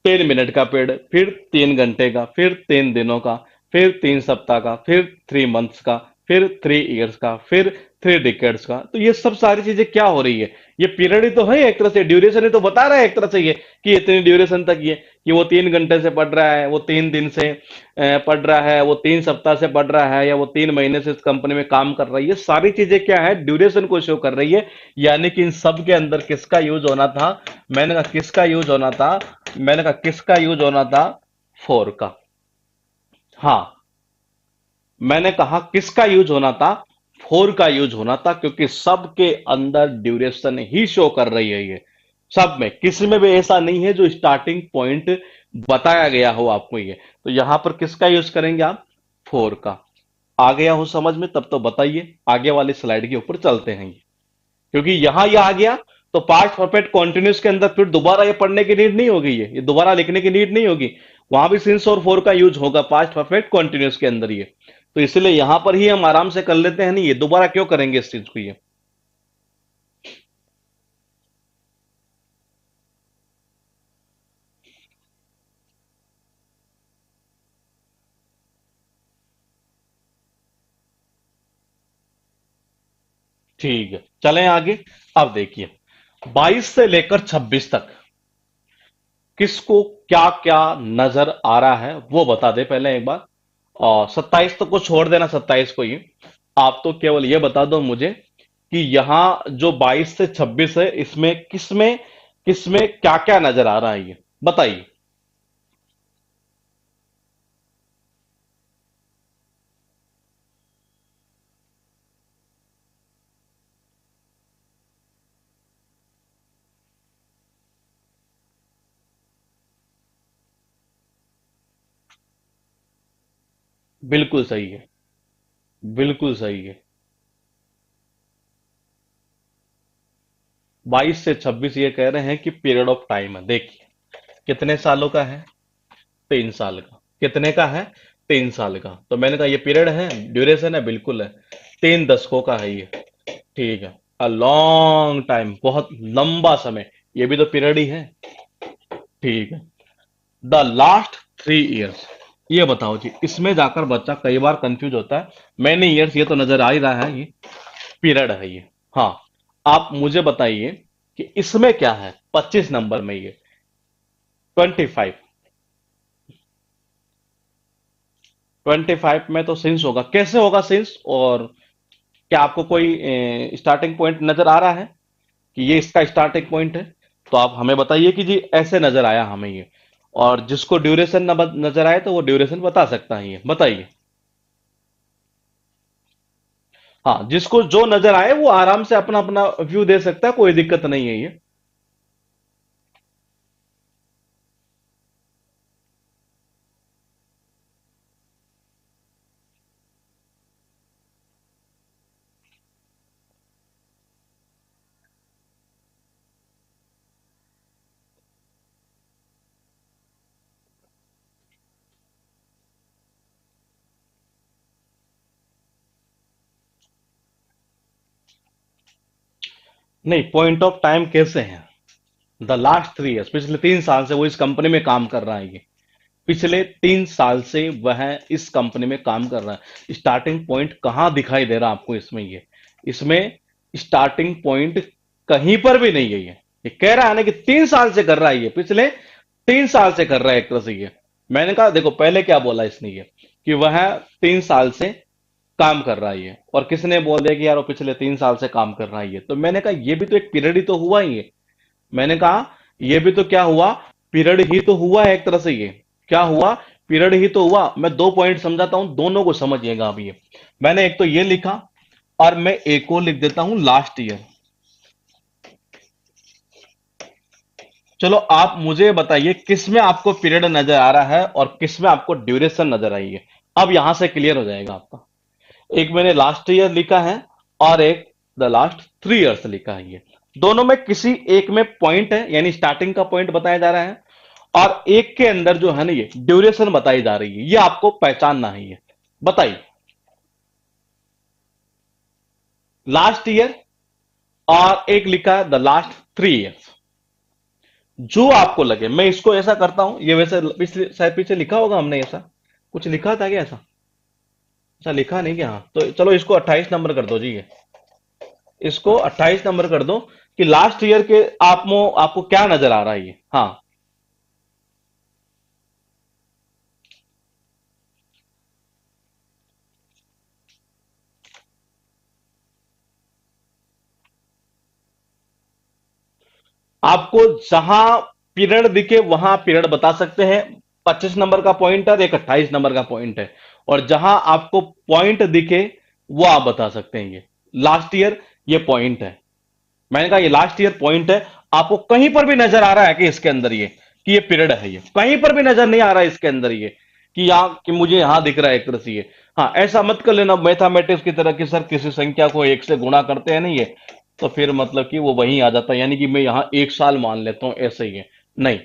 3 मिनट का पीरियड, फिर 3 घंटे का, फिर 3 दिनों का, फिर 3 सप्ताह का, फिर 3 मंथ्स का, फिर 3 ईयर्स का, फिर 3 डिकेड्स का। तो ये सब सारी चीजें क्या हो रही है, ये पीरियड ही तो है एक तरह से, ड्यूरेशन ही तो बता रहा है एक तरह से ये कि इतनी ड्यूरेशन तक ये, कि वो 3 घंटे से पढ़ रहा है, वो 3 दिन से पढ़ रहा है, वो 3 सप्ताह से पढ़ रहा है, या वो 3 महीने से इस कंपनी में काम कर रहा है, ये सारी चीजें क्या है, ड्यूरेशन को शो कर रही है। यानी कि इन सब के अंदर किसका यूज होना था, मैंने कहा किसका यूज होना था, मैंने कहा किसका यूज होना था, फोर का। हाँ, मैंने कहा किसका यूज होना था, फोर का यूज होना था, क्योंकि सबके अंदर ड्यूरेशन ही शो कर रही है ये, सब में, किसी में भी ऐसा नहीं है जो स्टार्टिंग पॉइंट बताया गया हो आपको ये। तो यहां पर किसका यूज करेंगे आप, फोर का। आ गया हो समझ में, तब तो बताइए, आगे वाली स्लाइड के ऊपर चलते हैं ये। क्योंकि यहां ये आ गया तो पास्ट परफेक्ट कॉन्टिन्यूस के अंदर फिर दोबारा ये पढ़ने की नीड नहीं होगी, ये दोबारा लिखने की नीड नहीं होगी। वहां भी सिंस और फोर का यूज होगा पास्ट परफेक्ट कॉन्टिन्यूस के अंदर ये। तो इसलिए यहां पर ही हम आराम से कर लेते हैं, नहीं ये दोबारा क्यों करेंगे इस चीज को ये। ठीक है, चलें आगे। अब देखिए 22 से लेकर 26 तक, किसको क्या क्या नजर आ रहा है वो बता दे पहले एक बार। और 27 तो को छोड़ देना, 27 को ही आप तो केवल ये बता दो मुझे कि यहां जो 22 से 26 है इसमें किसमें किसमें क्या क्या नजर आ रहा है, ये बताइए। बिल्कुल सही है, बिल्कुल सही है। 22 से 26 ये कह रहे हैं कि पीरियड ऑफ टाइम है। देखिए कितने सालों का है, 3 साल का। कितने का है, 3 साल का। तो मैंने कहा ये पीरियड है, ड्यूरेशन है, बिल्कुल है। 3 दशकों का है ये। ठीक है, अ लॉन्ग टाइम, बहुत लंबा समय, ये भी तो पीरियड ही है। ठीक है, द लास्ट 3 इयर्स। ये बताओ जी, इसमें जाकर बच्चा कई बार कंफ्यूज होता है। मैनी ईयर्स ये तो नजर आ ही रहा है, ये पीरियड है ये। हाँ, आप मुझे बताइए कि इसमें क्या है 25 नंबर में, ये 25। 25 में तो सिंस होगा, कैसे होगा सिंस? और क्या आपको कोई स्टार्टिंग पॉइंट नजर आ रहा है कि ये इसका स्टार्टिंग पॉइंट है? तो आप हमें बताइए कि जी ऐसे नजर आया हमें ये। और जिसको ड्यूरेशन नजर आए तो वो ड्यूरेशन बता सकता है, ये बताइए। हाँ, जिसको जो नजर आए वो आराम से अपना अपना व्यू दे सकता है, कोई दिक्कत नहीं है ये। नहीं, पॉइंट ऑफ टाइम कैसे है? द लास्ट 3 इयर्स, पिछले 3 साल से वो इस कंपनी में काम कर रहा है ये। पिछले 3 साल से वह इस कंपनी में काम कर रहा है। स्टार्टिंग पॉइंट कहां दिखाई दे रहा है आपको इसमें? ये इसमें स्टार्टिंग पॉइंट कहीं पर भी नहीं है। ये कह रहा है ना कि 3 साल से कर रहा है, ये पिछले 3 साल से कर रहा है एक तरह से ये। मैंने कहा देखो पहले क्या बोला इसने, ये कि वह 3 साल से काम कर रहा है ये, और किसने बोल दिया कि यार वो पिछले 3 साल से काम कर रहा है ये? तो मैंने कहा ये भी तो एक पीरियड ही तो हुआ ही है। मैंने कहा ये भी तो क्या हुआ, पीरियड ही तो हुआ है एक तरह से ये। क्या हुआ, पीरियड ही तो हुआ। मैं 2 पॉइंट समझाता हूं, दोनों को समझिएगा अब ये। मैंने एक तो ये लिखा, और मैं एक और लिख देता हूं लास्ट ईयर। चलो आप मुझे बताइए किस में आपको पीरियड नजर आ रहा है और किस में आपको ड्यूरेशन नजर आई है। अब यहां से क्लियर हो जाएगा आपका। एक मैंने लास्ट ईयर लिखा है, और एक द लास्ट 3 इयर्स लिखा है ये। दोनों में किसी एक में पॉइंट है, यानी स्टार्टिंग का पॉइंट बताया जा रहा है, और एक के अंदर जो है ना ये ड्यूरेशन बताई जा रही है। ये आपको पहचानना है ये। बताइए, लास्ट ईयर और एक लिखा है द लास्ट 3 इयर्स। जो आपको लगे, मैं इसको ऐसा करता हूं, ये वैसे पिछले शायद पीछे लिखा होगा हमने ऐसा, कुछ लिखा था क्या ऐसा? ऐसा लिखा नहीं क्या? हाँ, तो चलो इसको 28 नंबर कर दो जी ये। इसको 28 नंबर कर दो कि लास्ट ईयर के आपको क्या नजर आ रहा है ये। हाँ, आपको जहां पीरियड दिखे वहां पीरियड बता सकते हैं। 25 नंबर का पॉइंट है, एक 28 नंबर का पॉइंट है। और जहां आपको पॉइंट दिखे वो आप बता सकते हैं। ये लास्ट ईयर ये पॉइंट है। मैंने कहा ये लास्ट ईयर पॉइंट है। आपको कहीं पर भी नजर आ रहा है कि इसके अंदर ये कि ये पीरियड है, ये कहीं पर भी नजर नहीं आ रहा है इसके अंदर ये कि यहां कि मुझे यहां दिख रहा है एक तरह से ये। हाँ, ऐसा मत कर लेना मैथमेटिक्स की तरह कि सर किसी संख्या को 1 से गुणा करते हैं नहीं ये, तो फिर मतलब कि वो वहीं आ जाता है, यानी कि मैं यहां 1 साल मान लेता हूं ऐसे ही है। नहीं,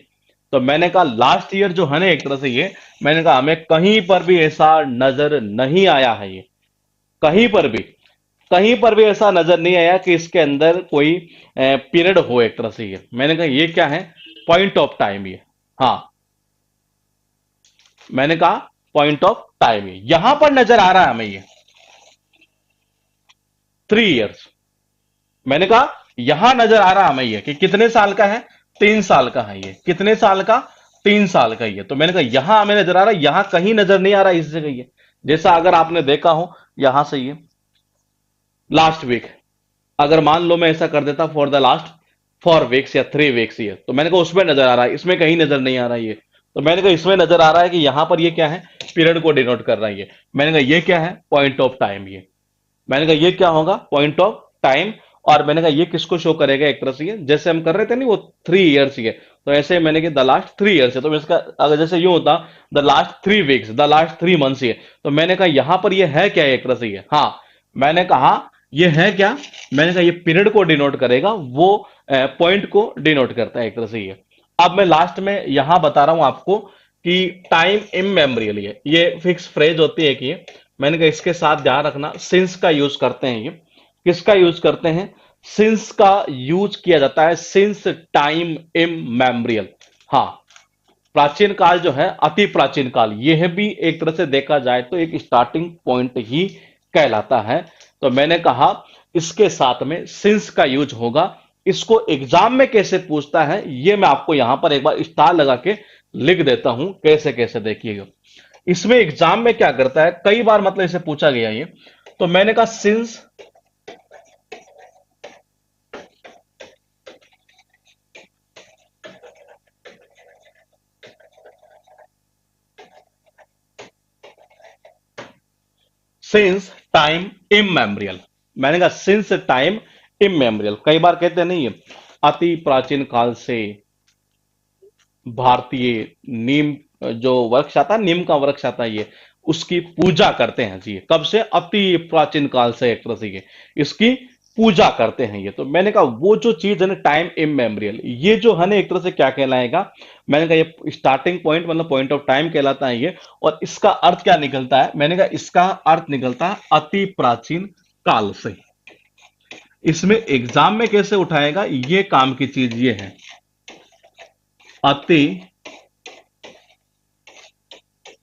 तो मैंने कहा लास्ट ईयर जो है ना एक तरह से ये, मैंने कहा हमें कहीं पर भी ऐसा नजर नहीं आया है ये। कहीं पर भी, कहीं पर भी ऐसा नजर नहीं आया कि इसके अंदर कोई पीरियड हो एक तरह से ये। मैंने कहा ये क्या है, पॉइंट ऑफ टाइम ये। हाँ, मैंने कहा पॉइंट ऑफ टाइम ये यहां पर नजर आ रहा है हमें ये 3 इयर्स। मैंने कहा यहां नजर आ रहा है हमें ये कि कितने साल का है, 3 साल का है ये। कितने साल का? 3 साल का ये। तो मैंने कहा यहां हमें नजर आ रहा है, यहां कहीं नजर नहीं आ रहा इस जगह ये। जैसा अगर आपने देखा हो यहां से ये लास्ट वीक, अगर मान लो मैं ऐसा कर देता फॉर द लास्ट 4 वीक्स या 3 वीक्स ये, तो मैंने कहा उसमें नजर आ रहा है, इसमें कहीं नजर नहीं आ रहा है ये। तो मैंने कहा इसमें नजर आ रहा है कि यहां पर ये क्या है, पीरियड को डिनोट कर रहा है ये। मैंने कहा ये क्या है, पॉइंट ऑफ टाइम ये। मैंने कहा ये क्या होगा, पॉइंट ऑफ टाइम। और मैंने कहा ये किसको शो करेगा, एक तरह से ये जैसे हम कर रहे थे नहीं वो 3 ईयर्स ये, तो ऐसे मैंने कहा द लास्ट 3 ईयर्स है, तो इसका अगर जैसे यूं होता the last 3 weeks, the last 3 months ये, तो मैंने कहा यहां पर ये है क्या, एक तरह से ये। हाँ, मैंने कहा ये है क्या, मैंने कहा ये पीरियड को डिनोट करेगा, वो पॉइंट को डिनोट करता है एक तरह से ये। अब मैं लास्ट में यहां बता रहा हूं आपको कि टाइम इममेमोरियल, ये फिक्स फ्रेज होती है कि ये, मैंने कहा इसके साथ ध्यान रखना, सिंस का यूज करते हैं ये। किसका यूज करते हैं, सिंस का यूज किया जाता है, सिंस टाइम इममेमोरियल। हाँ, प्राचीन काल जो है, अति प्राचीन काल, यह भी एक तरह से देखा जाए तो एक स्टार्टिंग पॉइंट ही कहलाता है। तो मैंने कहा इसके साथ में सिंस का यूज होगा। इसको एग्जाम में कैसे पूछता है ये मैं आपको यहां पर एक बार स्टार लगा के लिख देता हूं, कैसे कैसे देखिएगा। इसमें एग्जाम में क्या करता है, कई बार मतलब इसे पूछा गया ये। तो मैंने कहा सिंस सिंस टाइम इममेमोरियल, मैंने कहा सिंस टाइम इममेमोरियल। कई बार कहते नहीं है, अति प्राचीन काल से भारतीय नीम, जो वृक्ष आता है, नीम का वृक्ष आता है ये, उसकी पूजा करते हैं जी। कब से, अति प्राचीन काल से एक तरह से ये इसकी पूजा करते हैं ये। तो मैंने कहा वो जो चीज है ना टाइम इममेमोरियल, ये जो है ना एक तरह से क्या कहलाएगा, मैंने कहा ये स्टार्टिंग पॉइंट मतलब पॉइंट ऑफ टाइम कहलाता है ये। और इसका अर्थ क्या निकलता है, मैंने कहा इसका अर्थ निकलता है अति प्राचीन काल से। इसमें एग्जाम में कैसे उठाएगा, ये काम की चीज ये है, अति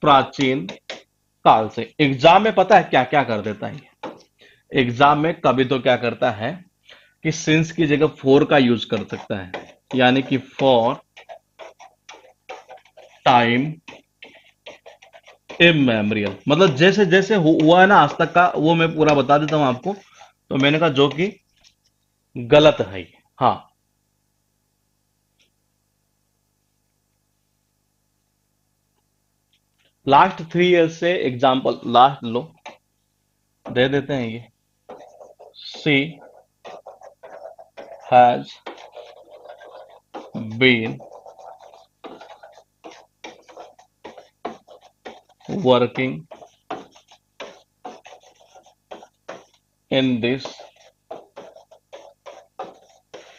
प्राचीन काल से। एग्जाम में पता है क्या क्या कर देता है, एग्जाम में कभी तो क्या करता है कि सिंस की जगह फॉर का यूज कर सकता है, यानी कि फॉर टाइम इममेमोरियल, मतलब जैसे जैसे हुआ है ना आज तक का, वो मैं पूरा बता देता हूं आपको। तो मैंने कहा जो कि गलत है ये। हाँ, लास्ट 3 ईयर्स से एग्जाम्पल लास्ट लो दे देते हैं ये, she has been working in this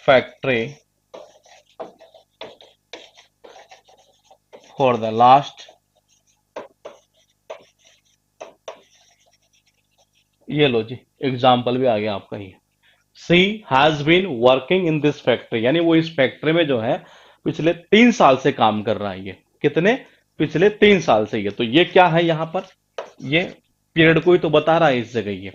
factory for the last, ये लो जी एग्जाम्पल भी आ गया आपका ये, she has been working in this factory, यानी वो इस फैक्ट्री में जो है पिछले 3 साल से काम कर रहा है ये। कितने, पिछले 3 साल से ये। तो ये क्या है यहां पर, ये पीरियड को ही तो बता रहा है इस जगह ये।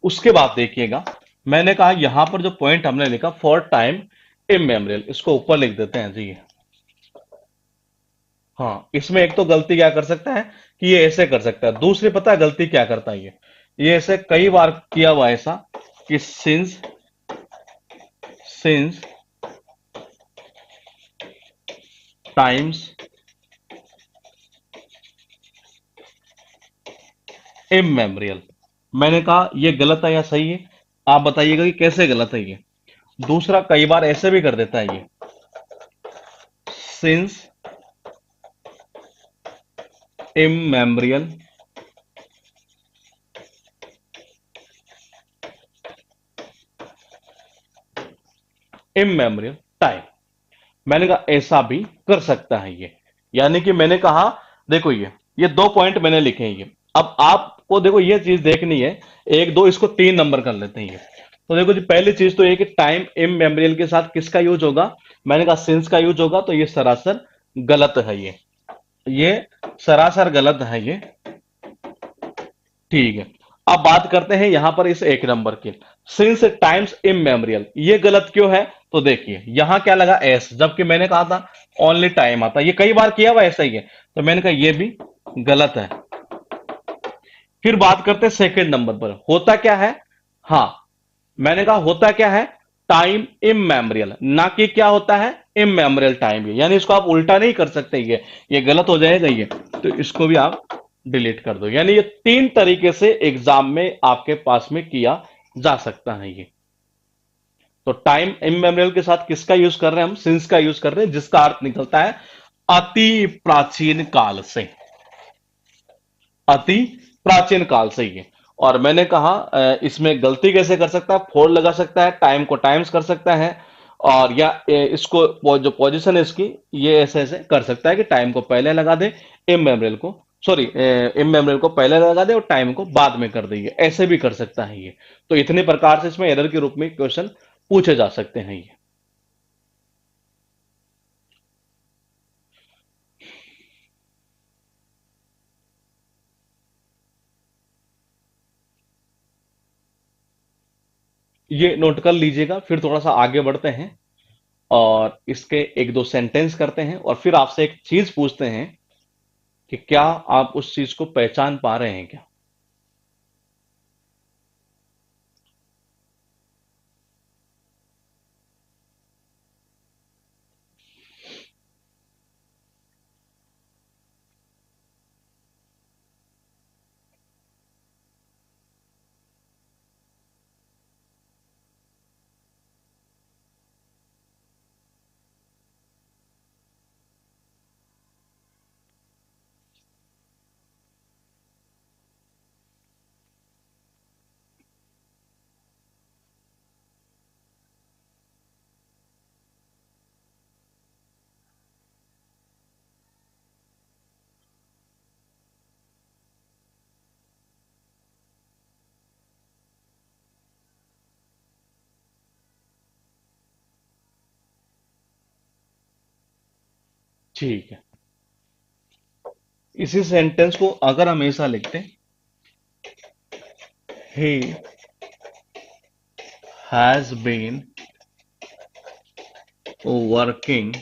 उसके बाद देखिएगा, मैंने कहा यहां पर जो पॉइंट हमने लिखा फॉर टाइम इममेमोरियल, इसको ऊपर लिख देते हैं जी। हाँ, इसमें एक तो गलती क्या कर सकता है कि ये ऐसे कर सकता है, दूसरी पता है गलती क्या करता है ये ऐसे कई बार किया हुआ ऐसा कि सिंस सिंस टाइम्स इममेमोरियल। मैंने कहा ये गलत है या सही है, आप बताइएगा कि कैसे गलत है ये। दूसरा कई बार ऐसे भी कर देता है ये, सिंस इममेमोरियल इममेमोरियल टाइम। मैंने कहा ऐसा भी कर सकता है ये। यानी कि मैंने कहा देखो ये 2 पॉइंट मैंने लिखे हैं ये। अब आपको देखो ये चीज देखनी है, 1 2 इसको 3 नंबर कर लेते हैं ये। तो देखो जी पहली चीज तो ये कि टाइम इममेमोरियल के साथ किसका यूज होगा, मैंने कहा सिंस का यूज होगा। तो ये सरासर गलत है ये सरासर गलत है ये। ठीक है। अब बात करते हैं यहां पर इस एक नंबर की, सिंस टाइम्स इमेमोरियल, ये गलत क्यों है? तो देखिए यहां क्या लगा एस, जबकि मैंने कहा था ओनली टाइम आता, ये कई बार किया हुआ ऐसा ही है, तो मैंने कहा ये भी गलत है। फिर बात करते हैं सेकंड नंबर पर, होता क्या है? हाँ, मैंने कहा होता क्या है, टाइम इमेमोरियल, ना कि क्या होता है, इमेमोरियल टाइम, यानी इसको आप उल्टा नहीं कर सकते, ये गलत हो जाएगा ये, तो इसको भी आप डिलीट कर दो। यानी ये तीन तरीके से एग्जाम में आपके पास में किया जा सकता है ये। तो टाइम इमेमोरियल के साथ किसका यूज कर रहे हैं हम? सिंस का यूज कर रहे हैं, जिसका अर्थ निकलता है अति प्राचीन काल से, अति प्राचीन काल से ही है। और मैंने कहा इसमें गलती कैसे कर सकता है, फोर लगा सकता है, टाइम को टाइम्स कर सकता है, और या इसको जो पोजीशन है इसकी, ये ऐसे ऐसे कर सकता है कि टाइम को पहले लगा दे, इमेमोरियल को, सॉरी, इमेमोरियल को पहले लगा दे और टाइम को बाद में कर दे, ये ऐसे भी कर सकता है ये। तो इतने प्रकार से इसमें एरर के रूप में क्वेश्चन पूछे जा सकते हैं ये नोट कर लीजिएगा। फिर थोड़ा सा आगे बढ़ते हैं और इसके एक दो सेंटेंस करते हैं, और फिर आपसे एक चीज पूछते हैं कि क्या आप उस चीज को पहचान पा रहे हैं क्या? ठीक है, इसी सेंटेंस को अगर हम ऐसा लिखते, he has been working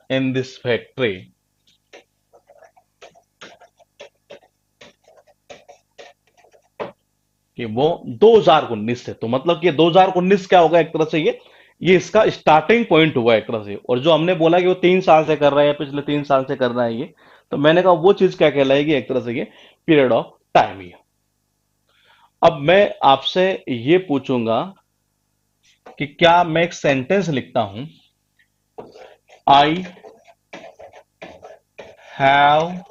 in this factory, कि वो 2019 से, तो मतलब कि 2019 क्या होगा एक तरह से, ये इसका स्टार्टिंग पॉइंट हुआ एक तरह से। और जो हमने बोला कि वो 3 साल से कर रहा है, पिछले 3 साल से कर रहा है ये, तो मैंने कहा वो चीज क्या कहलाएगी, एक तरह से ये पीरियड ऑफ टाइम ही है। अब मैं आपसे ये पूछूंगा कि क्या मैं एक सेंटेंस लिखता हूं, I have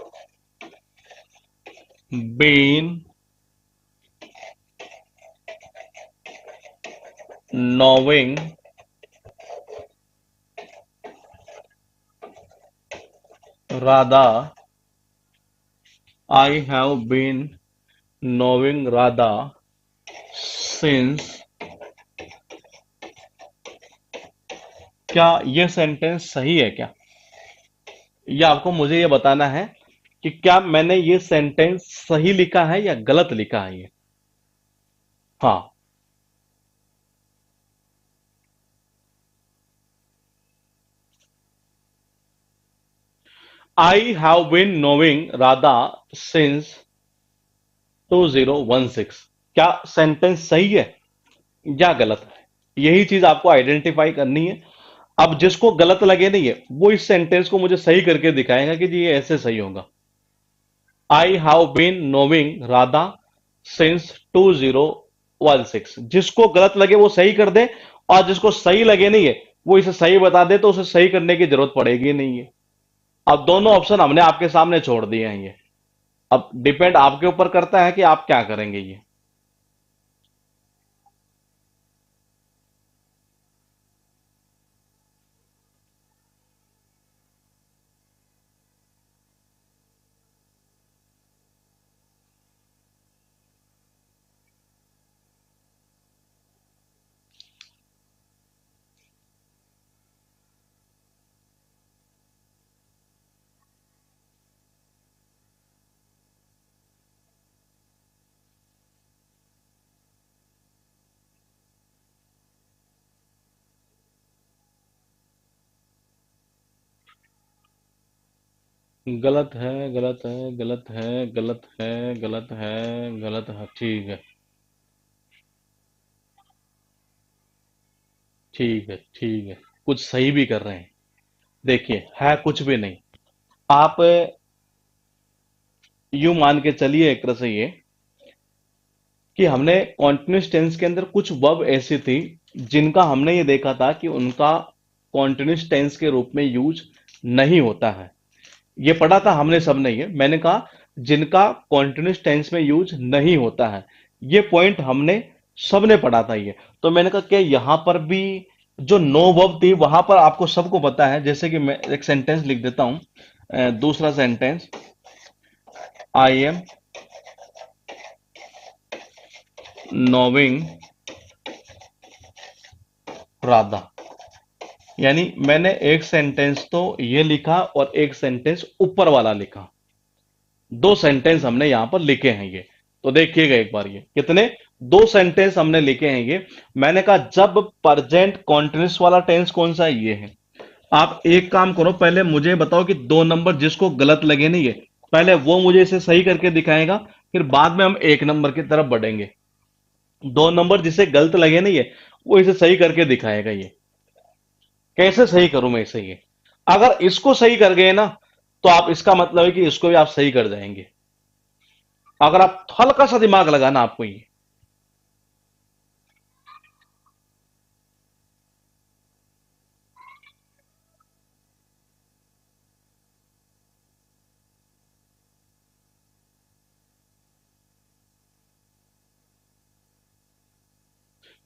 been knowing Radha, I have been knowing Radha since, क्या ये सेंटेंस सही है क्या? ये आपको मुझे ये बताना है कि क्या मैंने ये सेंटेंस सही लिखा है या गलत लिखा है ये। हाँ, I have been knowing Radha since 2016, क्या सेंटेंस सही है या गलत है? यही चीज आपको आइडेंटिफाई करनी है। अब जिसको गलत लगे नहीं है, वो इस सेंटेंस को मुझे सही करके दिखाएगा कि जी ये ऐसे सही होगा। I have been knowing Radha since 2016, जिसको गलत लगे वो सही कर दे, और जिसको सही लगे नहीं है वो इसे सही बता दे, तो उसे सही करने की जरूरत पड़ेगी नहीं है। अब दोनों ऑप्शन हमने आपके सामने छोड़ दिए हैं ये। अब डिपेंड आपके ऊपर करता है कि आप क्या करेंगे ये। गलत है, गलत है, गलत है, गलत है, गलत है, गलत है। ठीक है, ठीक है, ठीक है। कुछ सही भी कर रहे हैं। देखिए, है कुछ भी नहीं। आप यूं मान के चलिए एक तरह से ये, कि हमने कॉन्टिन्यूस टेंस के अंदर कुछ वर्ब ऐसी थी जिनका हमने ये देखा था कि उनका कॉन्टिन्यूस टेंस के रूप में यूज नहीं होता है। ये पढ़ा था हमने सबने, ये मैंने कहा जिनका कॉन्टिन्यूस टेंस में यूज नहीं होता है। ये पॉइंट हमने सबने पढ़ा था ये। तो मैंने कहा क्या यहां पर भी जो नो वर्ब थी वहां पर आपको सबको पता है। जैसे कि मैं एक सेंटेंस लिख देता हूं, दूसरा सेंटेंस, आई एम नोविंग राधा। यानी मैंने एक सेंटेंस तो ये लिखा और एक सेंटेंस ऊपर वाला लिखा। दो सेंटेंस हमने यहां पर लिखे हैं ये। तो देखिएगा एक बार, ये कितने, दो सेंटेंस हमने लिखे हैं ये। मैंने कहा जब प्रेजेंट कॉन्टिन्यूस वाला टेंस कौन सा है, ये है। आप एक काम करो, पहले मुझे बताओ कि दो नंबर जिसको गलत लगे नहीं, ये पहले वो मुझे इसे सही करके दिखाएगा, फिर बाद में हम एक नंबर की तरफ बढ़ेंगे। दो नंबर जिसे गलत लगे नहीं है वो इसे सही करके दिखाएगा ये। कैसे सही करूं मैं इसे ये? अगर इसको सही कर गए ना, तो आप, इसका मतलब है कि इसको भी आप सही कर जाएंगे। अगर आप हल्का सा दिमाग लगाना आपको ये।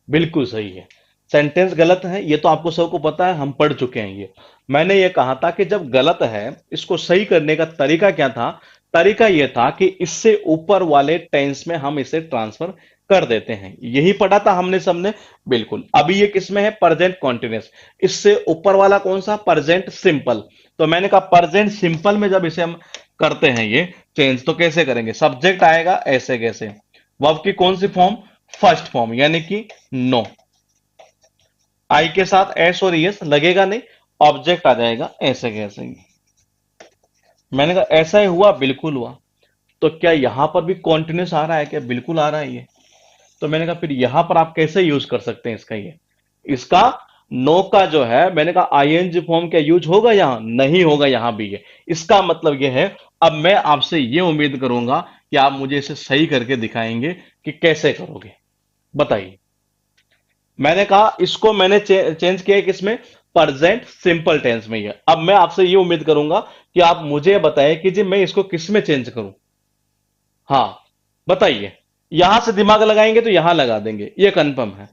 बिल्कुल सही है। सेंटेंस गलत है ये तो आपको सबको पता है, हम पढ़ चुके हैं ये। मैंने ये कहा था कि जब गलत है, इसको सही करने का तरीका क्या था? तरीका ये था कि इससे ऊपर वाले टेंस में हम इसे ट्रांसफर कर देते हैं। यही पढ़ा था हमने सबने। बिल्कुल। अभी ये किसमें है? Present continuous. इससे ऊपर वाला कौन सा? Present simple. तो मैंने कहा प्रेजेंट सिंपल में जब इसे हम करते हैं ये चेंज, तो कैसे करेंगे? सब्जेक्ट आएगा ऐसे कैसे, वर्ब की कौन सी फॉर्म? फर्स्ट फॉर्म, यानी कि नो। आई के साथ एस और एस लगेगा नहीं, ऑब्जेक्ट आ जाएगा ऐसे कैसे ही। मैंने कहा ऐसा ही हुआ, बिल्कुल हुआ। तो क्या यहां पर भी कॉन्टिन्यूस आ रहा है क्या? बिल्कुल आ रहा है ये। तो मैंने कहा फिर यहां पर आप कैसे यूज कर सकते हैं इसका ये? इसका नो का जो है, मैंने कहा आईएनजी फॉर्म क्या यूज होगा? यहां नहीं होगा, यहां भी ये। इसका मतलब ये है, अब मैं आपसे ये उम्मीद करूंगा कि आप मुझे इसे सही करके दिखाएंगे कि कैसे करोगे। बताइए। मैंने कहा इसको मैंने चेंज किया है किसमें? प्रेजेंट सिंपल टेंस में ही है। अब मैं आपसे ये उम्मीद करूंगा कि आप मुझे बताएं कि जी मैं इसको किस में चेंज करूं। हाँ, बताइए। यहां से दिमाग लगाएंगे तो यहां लगा देंगे, ये कंफर्म है।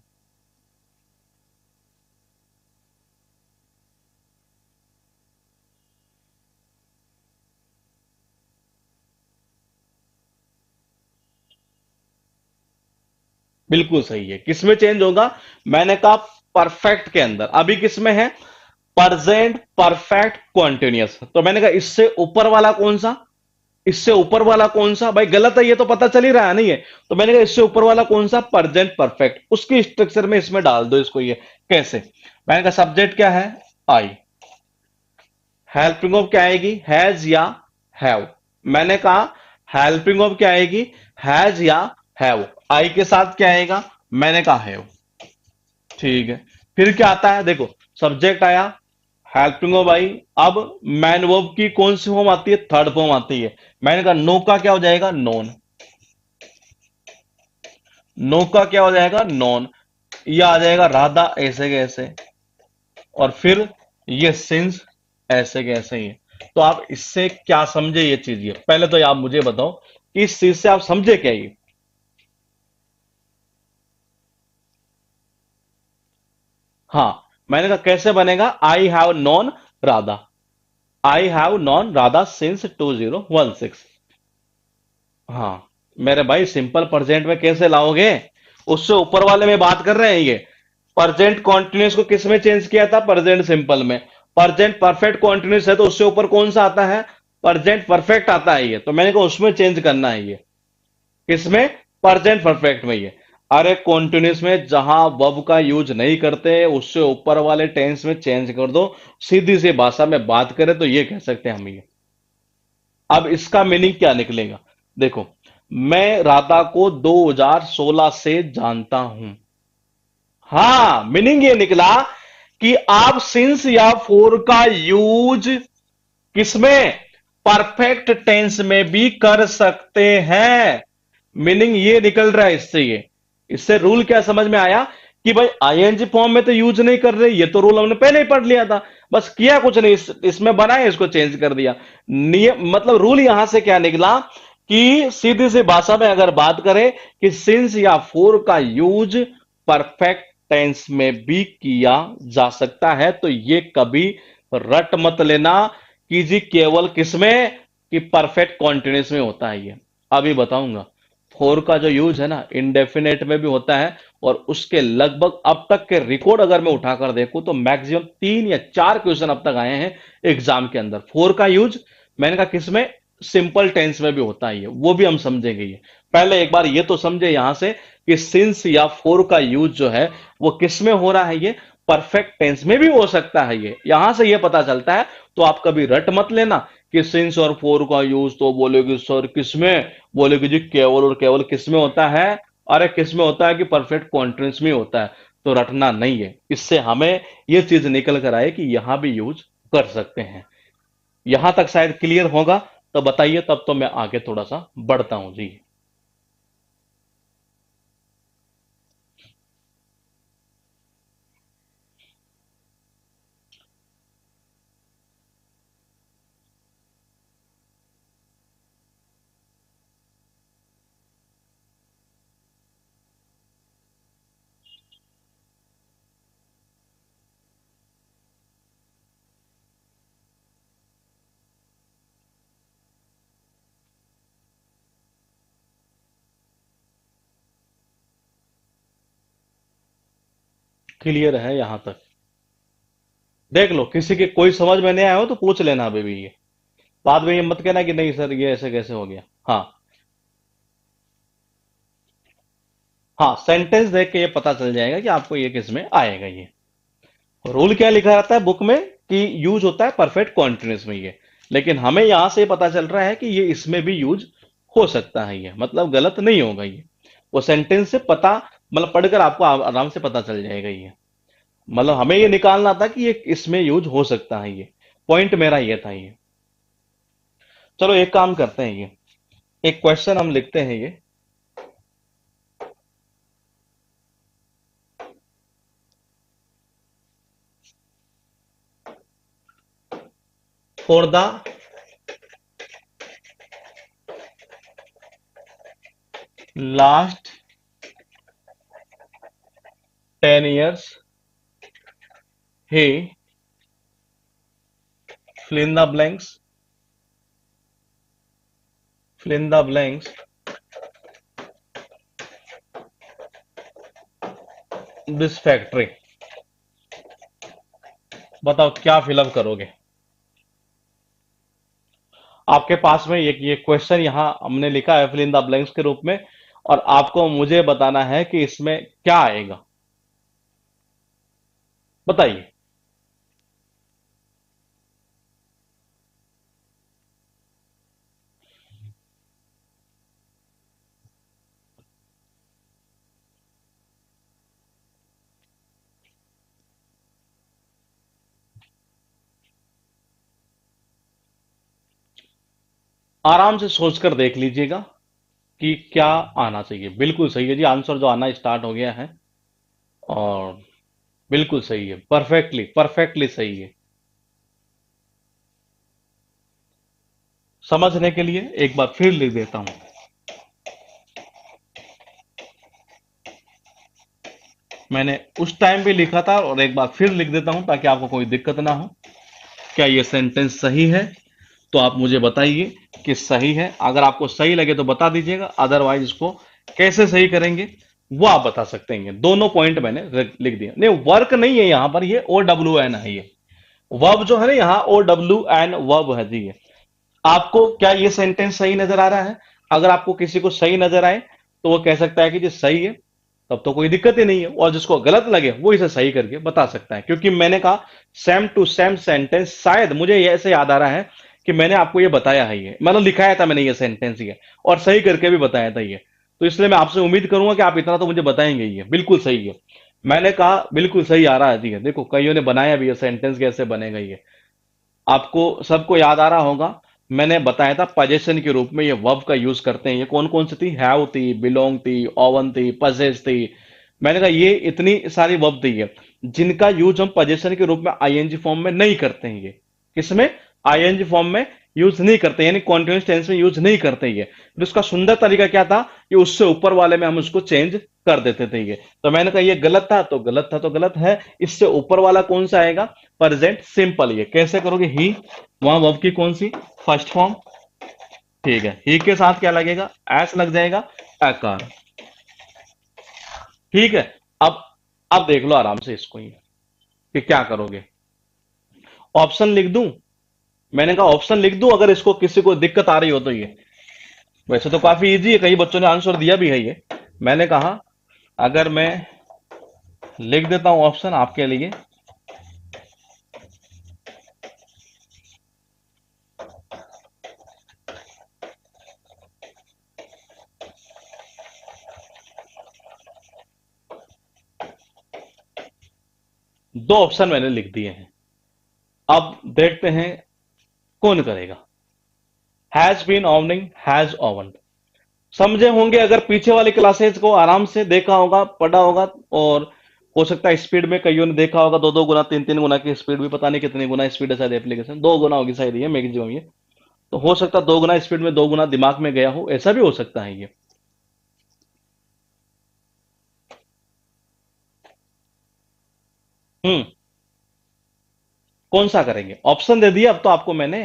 बिल्कुल सही है। किसमें चेंज होगा? मैंने कहा परफेक्ट के अंदर। अभी किसमें है? Present perfect continuous. तो मैंने कहा इससे ऊपर वाला कौन सा? इससे ऊपर वाला कौन सा? भाई गलत है ये तो पता चल ही रहा है नहीं है। तो मैंने कहा इससे ऊपर वाला कौन सा? Present perfect. उसकी स्ट्रक्चर में इसमें डाल दो इसको ये। कैसे? मैंने कहा सब्जेक्ट क्या है? आई। हेल्पिंग ऑफ क्या आएगी? हैज या हैव। मैंने कहा हेल्पिंग ऑफ क्या आएगी? हैज या हैव। आई के साथ क्या आएगा? मैंने कहा हैव। ठीक है। फिर क्या आता है? देखो, सब्जेक्ट आया, हेल्पिंग ऑफ आई। अब मैन वर्ब की कौन सी फॉर्म आती है? थर्ड फॉर्म आती है। मैंने कहा नो का क्या हो जाएगा? नॉन। नो का क्या हो जाएगा? नॉन। ये आ जाएगा राधा ऐसे कैसे, और फिर ये सिंस ऐसे कैसे ही है। तो आप इससे क्या समझे ये चीज? ये पहले तो आप मुझे बताओ कि इस चीज से आप समझे क्या ये? हाँ, मैंने कहा कैसे बनेगा? आई have non Radha. I have non Radha since 2016। हाँ, मेरे भाई सिंपल प्रेजेंट में कैसे लाओगे? उससे ऊपर वाले में बात कर रहे हैं ये। प्रेजेंट कॉन्टिन्यूस को किस में चेंज किया था? प्रेजेंट सिंपल में। प्रेजेंट परफेक्ट कॉन्टिन्यूस है तो उससे ऊपर कौन सा आता है? प्रेजेंट परफेक्ट आता है ये। तो मैंने कहा उसमें चेंज करना है ये। किसमें? प्रेजेंट परफेक्ट में ये। अरे कॉन्टिन्यूस में जहां वर्ब का यूज नहीं करते उससे ऊपर वाले टेंस में चेंज कर दो। सीधी सी भाषा में बात करें तो ये कह सकते हैं हम ये। अब इसका मीनिंग क्या निकलेगा? देखो, मैं राधा को 2016 से जानता हूं। हाँ, मीनिंग ये निकला कि आप सिंस या फोर का यूज किसमें, परफेक्ट टेंस में भी कर सकते हैं। मीनिंग ये निकल रहा है इससे। ये इससे रूल क्या समझ में आया कि भाई आईएनजी फॉर्म में तो यूज नहीं कर रहे, ये तो रूल हमने पहले ही पढ़ लिया था। बस किया कुछ नहीं, इसमें बनाए इसको चेंज कर दिया। नियम मतलब रूल यहां से क्या निकला कि सीधी सी भाषा में अगर बात करें कि सिंस या फोर का यूज परफेक्ट टेंस में भी किया जा सकता है, तो ये कभी रट मत लेना कि जी केवल किसमें, कि परफेक्ट कॉन्टिन्यूस में होता है ये। अभी बताऊंगा। फोर का जो यूज है ना, इंडेफिनेट में भी होता है, और उसके लगभग अब तक के रिकॉर्ड अगर मैं उठाकर देखूं तो मैक्सिमम 3 या 4 क्वेश्चन अब तक आए हैं एग्जाम के अंदर। फोर का यूज मैंने कहा किसमें, सिंपल टेंस में भी होता है ये, वो भी हम समझेंगे ये। पहले एक बार ये तो समझे यहां से कि सिंस या फोर का यूज जो है वो किस में हो रहा है, ये परफेक्ट टेंस में भी हो सकता है। ये यहां से ये पता चलता है। तो आप कभी रट मत लेना कि सिंस और फोर का यूज तो बोलेगी सर किसमें, बोलेगी जी केवल और केवल किसमें होता है। अरे किसमें होता है कि परफेक्ट कॉन्टिन्यूस में होता है। तो रटना नहीं है। इससे हमें ये चीज निकल कर आए कि यहां भी यूज कर सकते हैं। यहां तक शायद क्लियर होगा। तो बताइए, तब तो मैं आगे थोड़ा सा बढ़ता हूं जी। क्लियर है यहां तक? देख लो, किसी के कोई समझ में नहीं आया हो तो पूछ लेना अभी भी ये। बाद में ये मत कहना कि नहीं सर ये ऐसे कैसे हो गया। हाँ। हाँ, सेंटेंस देख के ये पता चल जाएगा कि आपको ये किस में आएगा ये। रूल क्या लिखा रहता है बुक में कि यूज होता है परफेक्ट कॉन्टिन्यूस में ये। लेकिन हमें यहां से पता चल रहा है कि ये इसमें भी यूज हो सकता है ये, मतलब गलत नहीं होगा ये। वो सेंटेंस से पता, मतलब पढ़कर आपको आराम से पता चल जाएगा ये। मतलब हमें ये निकालना था कि ये इसमें यूज हो सकता है ये। पॉइंट मेरा ये था ये। चलो एक काम करते हैं ये, एक क्वेश्चन हम लिखते हैं ये। For the last 10 years he fill in the blanks, fill in the blanks, this factory। बताओ क्या फिलअप करोगे? आपके पास में ये क्वेश्चन यहां हमने लिखा है फिल इन द ब्लैंक्स के रूप में, और आपको मुझे बताना है कि इसमें क्या आएगा। बताइए। आराम से सोचकर देख लीजिएगा कि क्या आना चाहिए। बिल्कुल सही है जी, आंसर जो आना स्टार्ट हो गया है। और बिल्कुल सही है, परफेक्टली परफेक्टली सही है। समझने के लिए एक बार फिर लिख देता हूं। मैंने उस टाइम भी लिखा था और एक बार फिर लिख देता हूं ताकि आपको कोई दिक्कत ना हो। क्या ये सेंटेंस सही है? तो आप मुझे बताइए कि सही है। अगर आपको सही लगे तो बता दीजिएगा, अदरवाइज इसको कैसे सही करेंगे वो आप बता सकते हैं। दोनों पॉइंट मैंने लिख दिया। नहीं, वर्क नहीं है यहां पर, ये ओ डब्ल्यू एन है ये। वर्ब जो है ना यहाँ ओ डब्ल्यू एन वर्ब है जी ये। आपको क्या ये सेंटेंस सही नजर आ रहा है? अगर आपको किसी को सही नजर आए तो वो कह सकता है कि जी सही है, तब तो कोई दिक्कत ही नहीं है। और जिसको गलत लगे वो इसे सही करके बता सकता है। क्योंकि मैंने कहा सेम टू सेम सेंटेंस, शायद मुझे ये ऐसे याद आ रहा है कि मैंने आपको ये बताया है, ये मतलब लिखाया था मैंने ये सेंटेंस ये, और सही करके भी बताया था ये। तो इसलिए मैं आपसे उम्मीद करूंगा कि आप इतना तो मुझे बताएंगे, ये बिल्कुल सही है। मैंने कहा बिल्कुल सही आ रहा है जी, देखो कईयों ने बनाया भी है सेंटेंस कैसे बनेगा ये, आपको सबको याद आ रहा होगा। मैंने बताया था पोजेशन के रूप में ये वर्ब का यूज करते हैं, ये कौन कौन सी थी, हैव थी, बिलोंग थी, ओवन थी, पजेस थी। मैंने कहा ये इतनी सारी वर्ब थी है जिनका यूज हम पोजेशन के रूप में आईएनजी फॉर्म में नहीं करते हैं, ये किसमें, आईएनजी फॉर्म में यूज नहीं करते, यानी कॉन्टिन्यूस टेंस में यूज नहीं करते ये। तो इसका सुंदर तरीका क्या था कि उससे ऊपर वाले में हम उसको चेंज कर देते थे ये। तो मैंने कहा ये गलत था तो गलत था तो गलत है, इससे ऊपर वाला कौन सा आएगा, प्रेजेंट सिंपल। ये कैसे करोगे, ही, वहां वर्ब की कौन सी, फर्स्ट फॉर्म, ठीक है, ही के साथ क्या लगेगा, एस लग जाएगा, आकार, ठीक है। अब अब देख लो आराम से इसको ये, कि क्या करोगे, ऑप्शन लिख दूं, मैंने कहा ऑप्शन लिख दूं अगर इसको किसी को दिक्कत आ रही हो तो ये, वैसे तो काफी इजी है, कई बच्चों ने आंसर दिया भी है ये। मैंने कहा अगर मैं लिख देता हूं ऑप्शन आपके लिए, दो ऑप्शन मैंने लिख दिए हैं, अब देखते हैं कौन करेगा। हैज बीन ओवनिंग, हैज ओवन, समझे होंगे अगर पीछे वाली क्लासेज को आराम से देखा होगा, पढ़ा होगा, और हो सकता है स्पीड में कईयों ने देखा होगा, दो दो गुना, तीन तीन गुना की स्पीड भी, पता नहीं कितनी गुना स्पीड है, शायद एप्लीकेशन दो गुना होगी शायद ये मैक्सिमम ये। तो हो सकता है दो गुना स्पीड में दो गुना दिमाग में गया हो, ऐसा भी हो सकता है ये। हम्म, कौन सा करेंगे, ऑप्शन दे दिया अब तो आपको मैंने।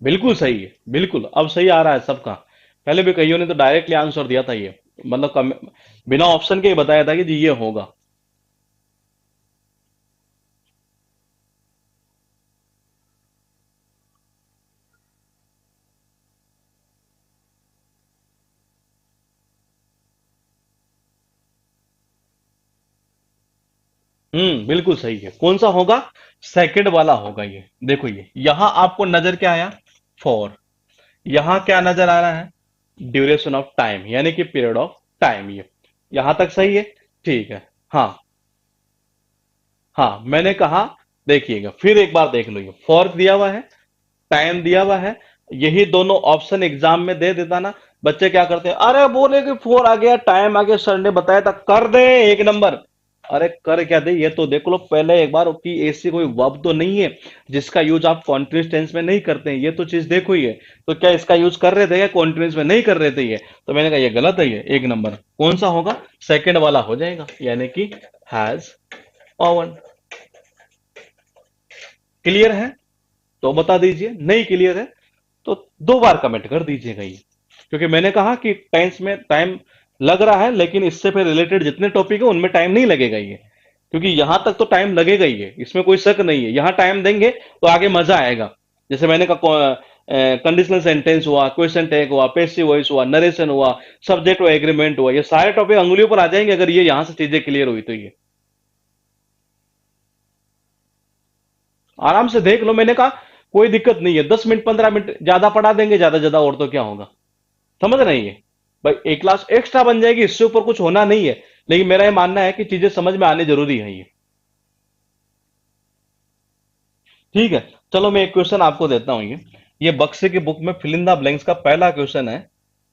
बिल्कुल सही है, बिल्कुल अब सही आ रहा है सबका। पहले भी कईयों ने तो डायरेक्टली आंसर दिया था ये, मतलब बिना ऑप्शन के ही बताया था कि जी ये होगा। बिल्कुल सही है, कौन सा होगा, सेकंड वाला होगा ये। देखो ये यहां आपको नजर क्या आया, फॉर, यहां क्या नजर आ रहा है, ड्यूरेशन ऑफ टाइम, यानी कि पीरियड ऑफ टाइम ये। यहां तक सही है, ठीक है। हाँ, हाँ मैंने कहा, देखिएगा फिर एक बार देख लो, ये फॉर दिया हुआ है, टाइम दिया हुआ है, यही दोनों ऑप्शन एग्जाम में दे देता ना, बच्चे क्या करते हैं, अरे बोले कि फोर आ गया, टाइम आ गया, सर ने बताया था, कर दे एक नंबर। अरे कर क्या दे, ये तो देख लो पहले एक बार कि ऐसी कोई वर्ब तो नहीं है जिसका यूज आप कॉन्टिन्यूस टेंस में नहीं करते हैं, ये तो चीज देखो ही है। तो क्या इसका यूज कर रहे थे या कॉन्टिन्यूस में नहीं कर रहे थे ये, तो मैंने कहा ये गलत है, ये एक नंबर कौन सा होगा, सेकंड वाला हो जाएगा, यानी कि हैज ओवन। क्लियर है तो बता दीजिए, नहीं क्लियर है तो दो बार कमेंट कर दीजिएगा ये। क्योंकि मैंने कहा कि टेंस में टाइम लग रहा है, लेकिन इससे फिर रिलेटेड जितने टॉपिक है उनमें टाइम नहीं लगेगा ये, क्योंकि यहां तक तो टाइम लगेगा ही है, इसमें कोई शक नहीं है, यहां टाइम देंगे तो आगे मजा आएगा। जैसे मैंने कहा कंडीशनल सेंटेंस हुआ, क्वेश्चन टैग हुआ, पैसिव वॉइस हुआ, नरेशन हुआ, सब्जेक्ट हुआ, एग्रीमेंट हुआ, ये सारे टॉपिक अंगुलियों पर आ जाएंगे अगर ये यहां से चीजें क्लियर हुई तो ये आराम से देख लो। मैंने कहा कोई दिक्कत नहीं है, 10 मिनट 15 मिनट ज्यादा पढ़ा देंगे, ज्यादा ज्यादा और तो क्या होगा, समझ रहे हैं ये। भाई एक क्लास एक्स्ट्रा बन जाएगी, इससे ऊपर कुछ होना नहीं है, लेकिन मेरा ये मानना है कि चीजें समझ में आने जरूरी है ये। ठीक है, चलो मैं एक क्वेश्चन आपको देता हूं ये बक्से की बुक में फिल इन द ब्लैंक्स का पहला क्वेश्चन है।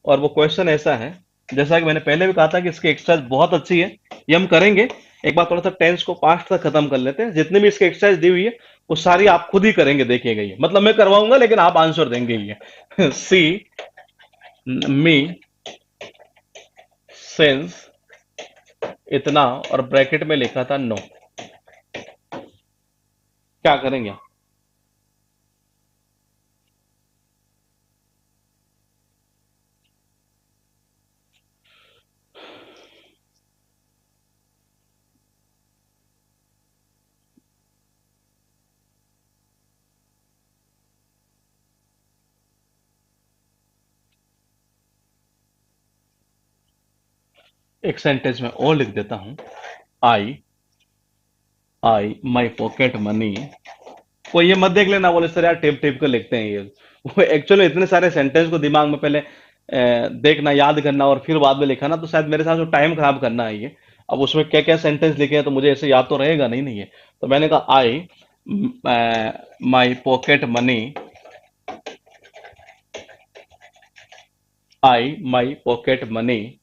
और वो क्वेश्चन ऐसा है, जैसा कि मैंने पहले भी कहा था कि इसकी एक्सरसाइज बहुत अच्छी है, ये हम करेंगे। एक बार थोड़ा सा टेंस को पास्ट तक खत्म कर लेते हैं, जितनी भी इसकी एक्सरसाइज दी हुई है वो सारी आप खुद ही करेंगे, देखिएगा ये, मतलब मैं करवाऊंगा लेकिन आप आंसर देंगे ये सी मी सेंस इतना, और ब्रैकेट में लिखा था नो, क्या करेंगे। एक सेंटेंस में और लिख देता हूं, आई आई माई पॉकेट मनी कोई ये मत देख लेना बोले सर यार टेप टेप कर लिखते हैं ये। वो एक्चुअली इतने सारे सेंटेंस को दिमाग में पहले देखना, याद करना और फिर बाद में लिखा ना, तो शायद मेरे साथ जो टाइम खराब करना है ये। अब उसमें क्या क्या सेंटेंस लिखे हैं तो मुझे ऐसे याद तो रहेगा नहीं नहीं है। तो मैंने कहा I my pocket money, I my pocket money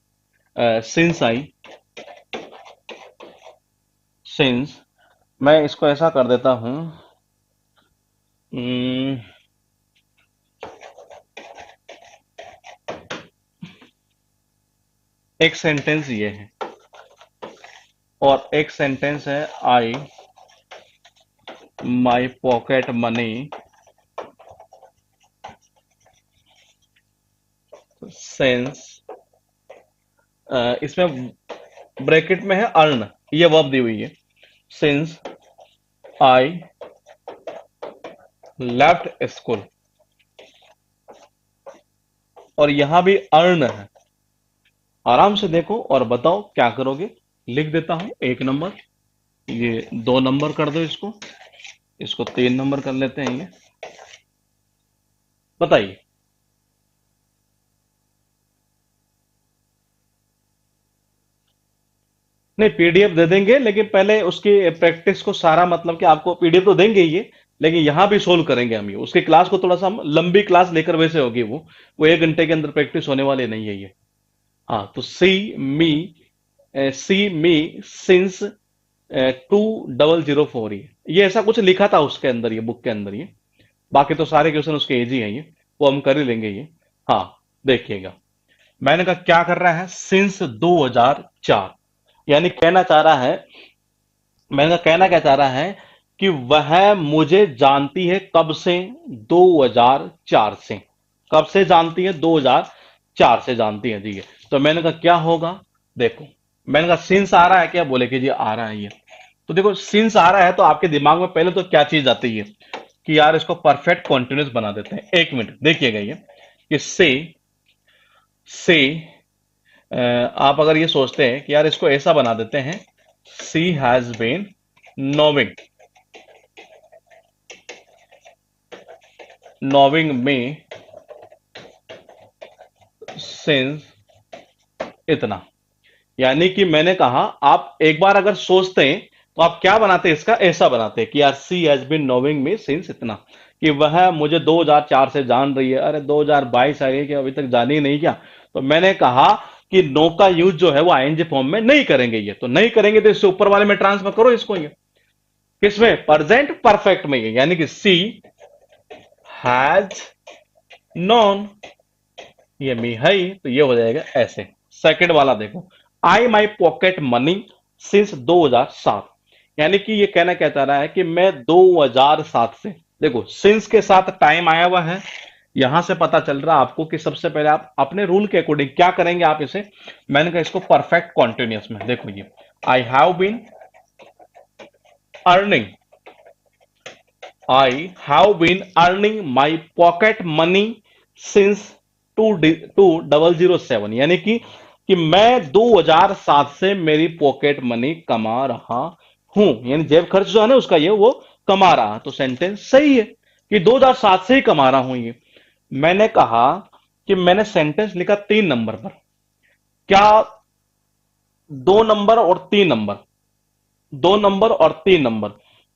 since I, since, मैं इसको ऐसा कर देता हूं। हम्म, एक सेंटेंस ये है और एक सेंटेंस है आई माई पॉकेट मनी सिंस, इसमें ब्रैकेट में है अर्न, ये वर्ब दी हुई है, सिंस आई लेफ्ट स्कूल, और यहां भी अर्न है। आराम से देखो और बताओ क्या करोगे। लिख देता हूं 1 नंबर, ये 2 नंबर कर दो, इसको इसको 3 नंबर कर लेते हैं ये। बताइए। नहीं, पीडीएफ दे देंगे लेकिन पहले उसकी प्रैक्टिस को सारा, मतलब कि आपको पीडीएफ तो देंगे ही ये, लेकिन यहां भी सोल्व करेंगे हम ये। उसकी क्लास को थोड़ा सा हम लंबी क्लास लेकर वैसे होगी वो 1 घंटे के अंदर प्रैक्टिस होने वाली नहीं है ये। हाँ, तो सी मी सिंस 2004, ये ऐसा कुछ लिखा था उसके अंदर, ये बुक के अंदर ये। बाकी तो सारे क्वेश्चन उसके इजी हैं ये, वो हम कर ही लेंगे ये। हाँ, देखिएगा, मैंने कहा क्या कर रहा है, सिंस 2004, यानी कहना चाह रहा है, मैंने कहा कहना क्या चाह रहा है कि वह मुझे जानती है कब से, 2004 से। कब से जानती है, 2004 से जानती है जी ये। तो मैंने कहा क्या होगा, देखो, मैंने कहा सिंस आ रहा है क्या, बोले कि जी आ रहा है ये। तो देखो सिंस आ रहा है तो आपके दिमाग में पहले तो क्या चीज आती है कि यार इसको परफेक्ट कॉन्टिन्यूस बना देते हैं। 1 मिनट देखिएगा ये कि से आप अगर ये सोचते हैं कि यार इसको ऐसा बना देते हैं, सी हैज बीन नोविंग, नोविंग में सिंस इतना, यानी कि मैंने कहा आप एक बार अगर सोचते हैं तो आप क्या बनाते हैं, इसका ऐसा बनाते हैं कि यार she has been knowing me since इतना, कि वह मुझे 2004 से जान रही है। अरे 2022 आ गई कि अभी तक जानी ही नहीं क्या। तो मैंने कहा कि नो का यूज जो है वो आईएनजी फॉर्म में नहीं करेंगे, ये तो नहीं करेंगे, तो इससे ऊपर वाले में ट्रांसफर करो इसको, ये किसमें, प्रेजेंट परफेक्ट में, ये यानी कि सी हैज नॉन, ये मी है ही, तो ये हो जाएगा ऐसे। सेकंड वाला देखो, आई माई पॉकेट मनी सिंस 2007, यानी कि ये कहना क्या चाह रहा है कि मैं 2007 से, देखो सिंस के साथ टाइम आया हुआ है, यहां से पता चल रहा है आपको कि सबसे पहले आप अपने रूल के अकॉर्डिंग क्या करेंगे, आप इसे, मैंने कहा इसको परफेक्ट कॉन्टिन्यूस में देखो, ये I have been earning, I have been earning my pocket money since 2007, यानी कि मैं 2007 से मेरी पॉकेट मनी कमा रहा हूं, यानी जेब खर्च जो है ना उसका ये वो कमा रहा। तो सेंटेंस सही है कि 2007 से ही कमा रहा हूं ये। मैंने कहा कि मैंने सेंटेंस लिखा 3 नंबर पर, क्या 2 नंबर और 3 नंबर, 2 नंबर और 3 नंबर,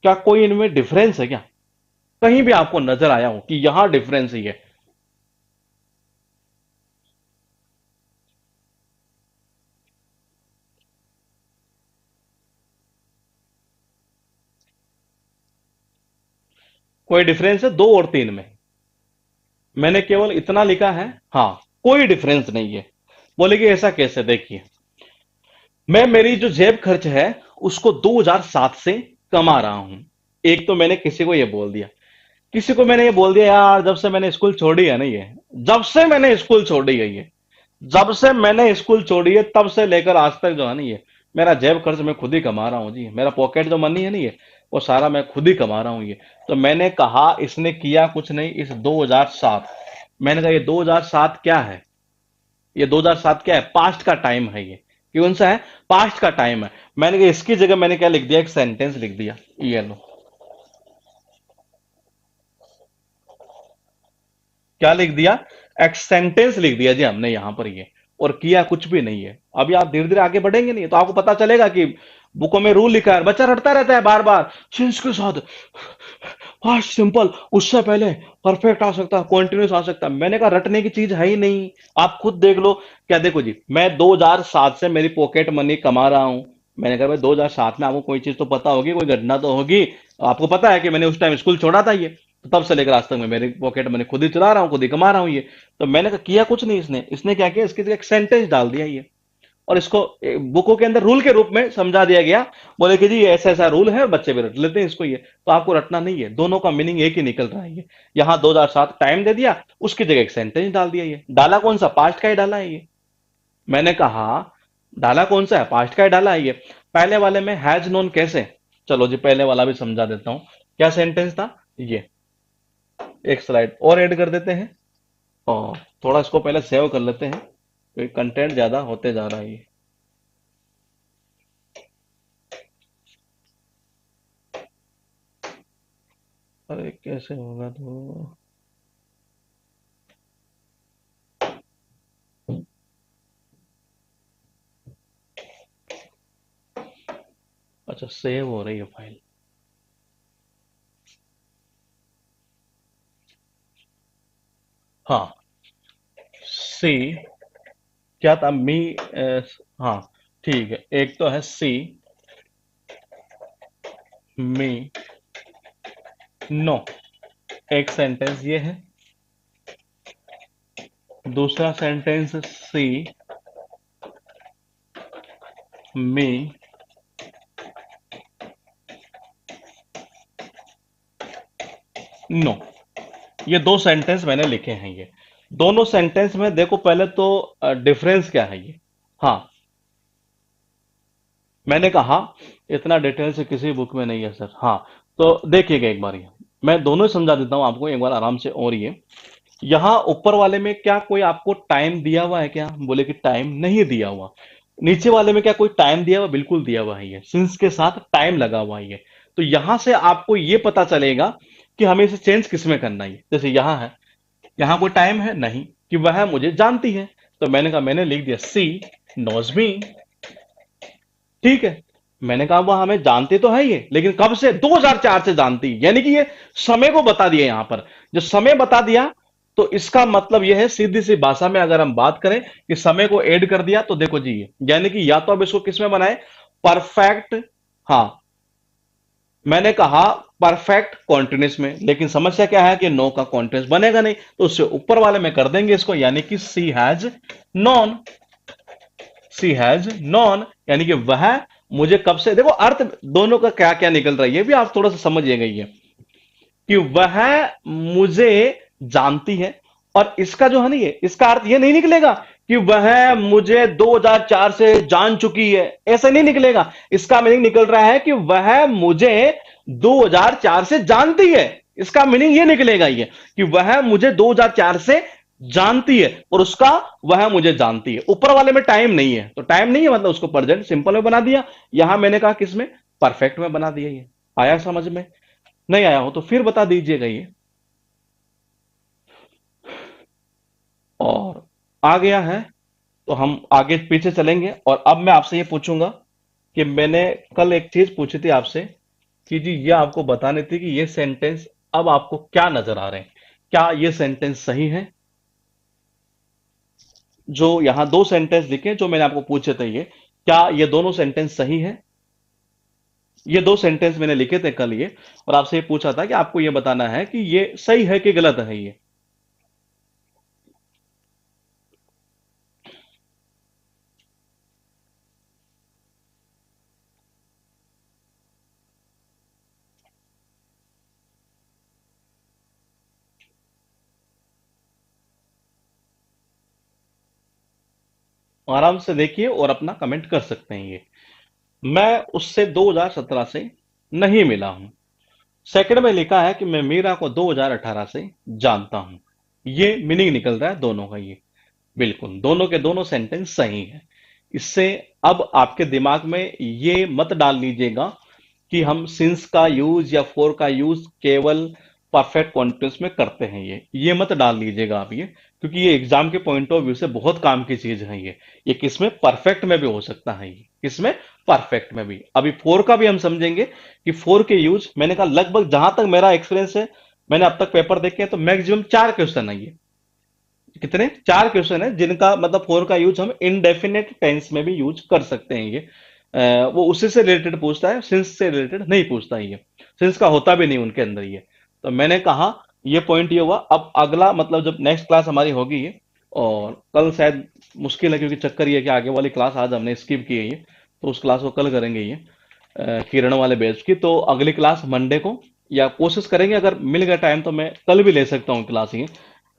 क्या कोई इनमें डिफरेंस है क्या, कहीं भी आपको नजर आया हो कि यहां डिफरेंस ही है। कोई डिफरेंस है 2 और 3 में, मैंने केवल इतना लिखा है, हाँ कोई डिफरेंस नहीं है। बोले कि ऐसा कैसे, देखिए मैं मेरी जो जेब खर्च है उसको 2007 से कमा रहा हूं। एक तो मैंने किसी को ये बोल दिया, किसी को मैंने ये बोल दिया यार जब से मैंने स्कूल छोड़ी है ना ये, जब से मैंने स्कूल छोड़ी है ये, जब से मैंने स्कूल छोड़ी है तब से लेकर आज तक जो है ना ये मेरा जेब खर्च मैं खुद ही कमा रहा हूँ जी, मेरा पॉकेट जो मनी है ना ये वो सारा मैं खुद ही कमा रहा हूँ ये। तो मैंने कहा इसने किया कुछ नहीं, इस 2007, मैंने कहा ये 2007 क्या है, ये 2007 क्या है, पास्ट का टाइम है ये, कौन सा है, पास्ट का टाइम है। मैंने कहा इसकी जगह मैंने क्या लिख दिया, एक सेंटेंस लिख दिया, ये लो, क्या लिख दिया? एक सेंटेंस लिख दिया जी हमने यहां पर ये, और किया कुछ भी नहीं है। अभी आप धीरे धीरे आगे बढ़ेंगे नहीं तो आपको पता चलेगा कि बुकों में रूल लिखा है, बच्चा रटता रहता है बार बार सिंस के साथ, फास्ट सिंपल, उससे पहले परफेक्ट आ सकता है, कॉन्टिन्यूस आ सकता है। मैंने कहा रटने की चीज है ही नहीं, आप खुद देख लो। क्या देखो जी, मैं 2007 से मेरी पॉकेट मनी कमा रहा हूं। मैंने कहा भाई 2007 में आपको कोई चीज तो पता होगी, कोई घटना तो होगी। आपको पता है कि मैंने उस टाइम स्कूल छोड़ा था ये, तो तब से लेकर आज तक मैं मेरी पॉकेट मनी खुद ही चला रहा हूँ, खुद ही कमा रहा हूँ ये। तो मैंने कहा किया कुछ नहीं इसने, इसने क्या किया, इसके एक सेंटेंस डाल दिया ये, और इसको बुकों के अंदर रूल के रूप में समझा दिया गया। बोले कि जी ये ऐसा ऐसा रूल है, बच्चे भी रट लेते हैं इसको ये। तो आपको रटना नहीं है, दोनों का मीनिंग एक ही निकल रहा है ये। यहाँ 2007 टाइम दे दिया, उसकी जगह एक सेंटेंस डाल दिया। ये डाला कौन सा, पास्ट का ही डाला है ये। मैंने कहा डाला कौन सा है, पास्ट का ही डाला है ये। पहले वाले में हैज नोन कैसे, चलो जी पहले वाला भी समझा देता हूं। क्या सेंटेंस था ये, एक स्लाइड और ऐड कर देते हैं, और थोड़ा इसको पहले सेव कर लेते हैं क्योंकि कंटेंट ज्यादा होते जा रहा है ये। अरे कैसे होगा तो, अच्छा सेव हो रही है फाइल। हाँ, सी, क्या था मी, हाँ ठीक है, एक तो है सी मी नो, एक सेंटेंस ये है। दूसरा सेंटेंस सी मी नो, ये दो सेंटेंस मैंने लिखे हैं ये। दोनों सेंटेंस में देखो पहले तो डिफरेंस क्या है ये। हाँ, मैंने कहा इतना डिटेल से किसी बुक में नहीं है सर। हाँ, तो देखिएगा एक बार ये, मैं दोनों ही समझा देता हूं आपको एक बार आराम से। और ये यहाँ ऊपर वाले में क्या कोई आपको टाइम दिया हुआ है क्या, बोले कि टाइम नहीं दिया हुआ। नीचे वाले में क्या कोई टाइम दिया हुआ, बिल्कुल दिया हुआ है ये, सिंस के साथ टाइम लगा हुआ है ये। तो यहां से आपको ये पता चलेगा कि हमें इसे चेंज किस में करना है। जैसे यहां है, यहां कोई टाइम है नहीं, कि वह मुझे जानती है। तो मैंने कहा, मैंने लिख दिया सी नोज मी, ठीक है। मैंने कहा वह हमें जानते तो है ये, लेकिन कब से, 2004 से जानती है, यानी कि ये समय को बता दिया यहां पर। जो समय बता दिया, तो इसका मतलब यह है, सीधी सी भाषा में अगर हम बात करें कि समय को ऐड कर दिया, तो देखो जी ये, यानी कि या तो अब इसको किस में बनाए, परफेक्ट, हाँ मैंने कहा परफेक्ट कॉन्टिन्यूस में, लेकिन समस्या क्या है कि नो का कॉन्टिन्यूस बनेगा नहीं, तो उससे ऊपर वाले में कर देंगे इसको, यानी कि she has known, she has known, यानी कि वह मुझे कब से, देखो अर्थ दोनों का क्या क्या निकल रहा है, ये भी आप थोड़ा सा समझिएगा ये, कि वह मुझे जानती है। और इसका जो है ना ये, इसका अर्थ ये नहीं निकलेगा कि वह मुझे 2004 से जान चुकी है, ऐसा नहीं निकलेगा। इसका मीनिंग निकल रहा है कि वह मुझे 2004 से जानती है। इसका मीनिंग ये निकलेगा ये, कि वह मुझे 2004 से जानती है, और उसका वह मुझे जानती है। ऊपर वाले में टाइम नहीं है, तो टाइम नहीं है मतलब उसको प्रेजेंट सिंपल में बना दिया। यहां मैंने कहा किसमें, परफेक्ट में बना दिया ये। आया समझ में? नहीं आया हो तो फिर बता दीजिएगा ये। और आ गया है तो हम आगे पीछे चलेंगे, और अब मैं आपसे ये पूछूंगा कि मैंने कल एक चीज पूछी थी आपसे, कि जी ये आपको बतानी थी कि ये सेंटेंस अब आपको क्या नजर आ रहे हैं, क्या ये सेंटेंस सही है। जो यहां दो सेंटेंस लिखे जो मैंने आपको पूछे थे, ये क्या ये दोनों सेंटेंस सही है। ये दो सेंटेंस मैंने लिखे थे कल ये, और आपसे ये पूछा था कि आपको ये बताना है कि ये सही है कि गलत है ये। आराम से देखिए और अपना कमेंट कर सकते हैं ये। मैं उससे 2017 से नहीं मिला हूं। सेकंड में लिखा है कि मैं मीरा को 2018 से जानता हूं। ये मीनिंग निकल रहा है दोनों का ये। बिल्कुल दोनों के दोनों सेंटेंस सही है। इससे अब आपके दिमाग में ये मत डाल लीजिएगा कि हम सिंस का यूज या फोर का यूज केवल परफेक्ट कॉन्टिन्यूस में करते हैं ये मत डाल लीजिएगा आप ये, क्योंकि ये एग्जाम के पॉइंट ऑफ व्यू से बहुत काम की चीज है ये किसमें परफेक्ट में भी हो सकता है, ये किसमें परफेक्ट में भी। अभी फोर का भी हम समझेंगे कि फोर के यूज, मैंने कहा लगभग जहां तक मेरा एक्सपीरियंस है, मैंने अब तक पेपर देखे हैं तो मैक्सिमम 4 क्वेश्चन है ये। कितने? 4 क्वेश्चन है जिनका मतलब फोर का यूज हम इनडेफिनेट टेंस में भी यूज कर सकते हैं ये। वो उसी से रिलेटेड पूछता है, सिंस से रिलेटेड नहीं पूछता है ये, सिंस का होता भी नहीं उनके अंदर ये। तो मैंने कहा ये पॉइंट ये हुआ। अब अगला मतलब जब नेक्स्ट क्लास हमारी होगी ये, और कल शायद मुश्किल है क्योंकि चक्कर ये है कि आगे वाली क्लास आज हमने स्किप की है ये, तो उस क्लास को कल करेंगे ये, किरण वाले बैच की। तो अगली क्लास मंडे को, या कोशिश करेंगे अगर मिल गया टाइम तो मैं कल भी ले सकता हूँ क्लास ये,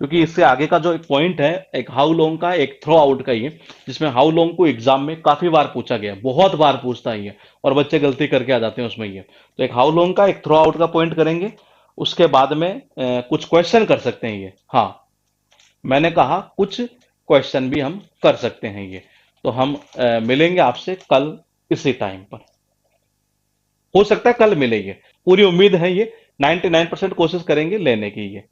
क्योंकि इससे आगे का जो एक पॉइंट है, एक हाउ लॉन्ग का, एक थ्रो आउट का ये, जिसमें हाउ लॉन्ग को एग्जाम में काफी बार पूछा गया, बहुत बार पूछता है ये, और बच्चे गलती करके आ जाते हैं उसमें ये। तो एक हाउ लॉन्ग का, एक थ्रो आउट का पॉइंट करेंगे। उसके बाद में कुछ क्वेश्चन कर सकते हैं ये। हाँ, मैंने कहा कुछ क्वेश्चन भी हम कर सकते हैं ये। तो हम मिलेंगे आपसे कल इसी टाइम पर। हो सकता है कल मिले ये, पूरी उम्मीद है ये, 99% कोशिश करेंगे लेने की ये।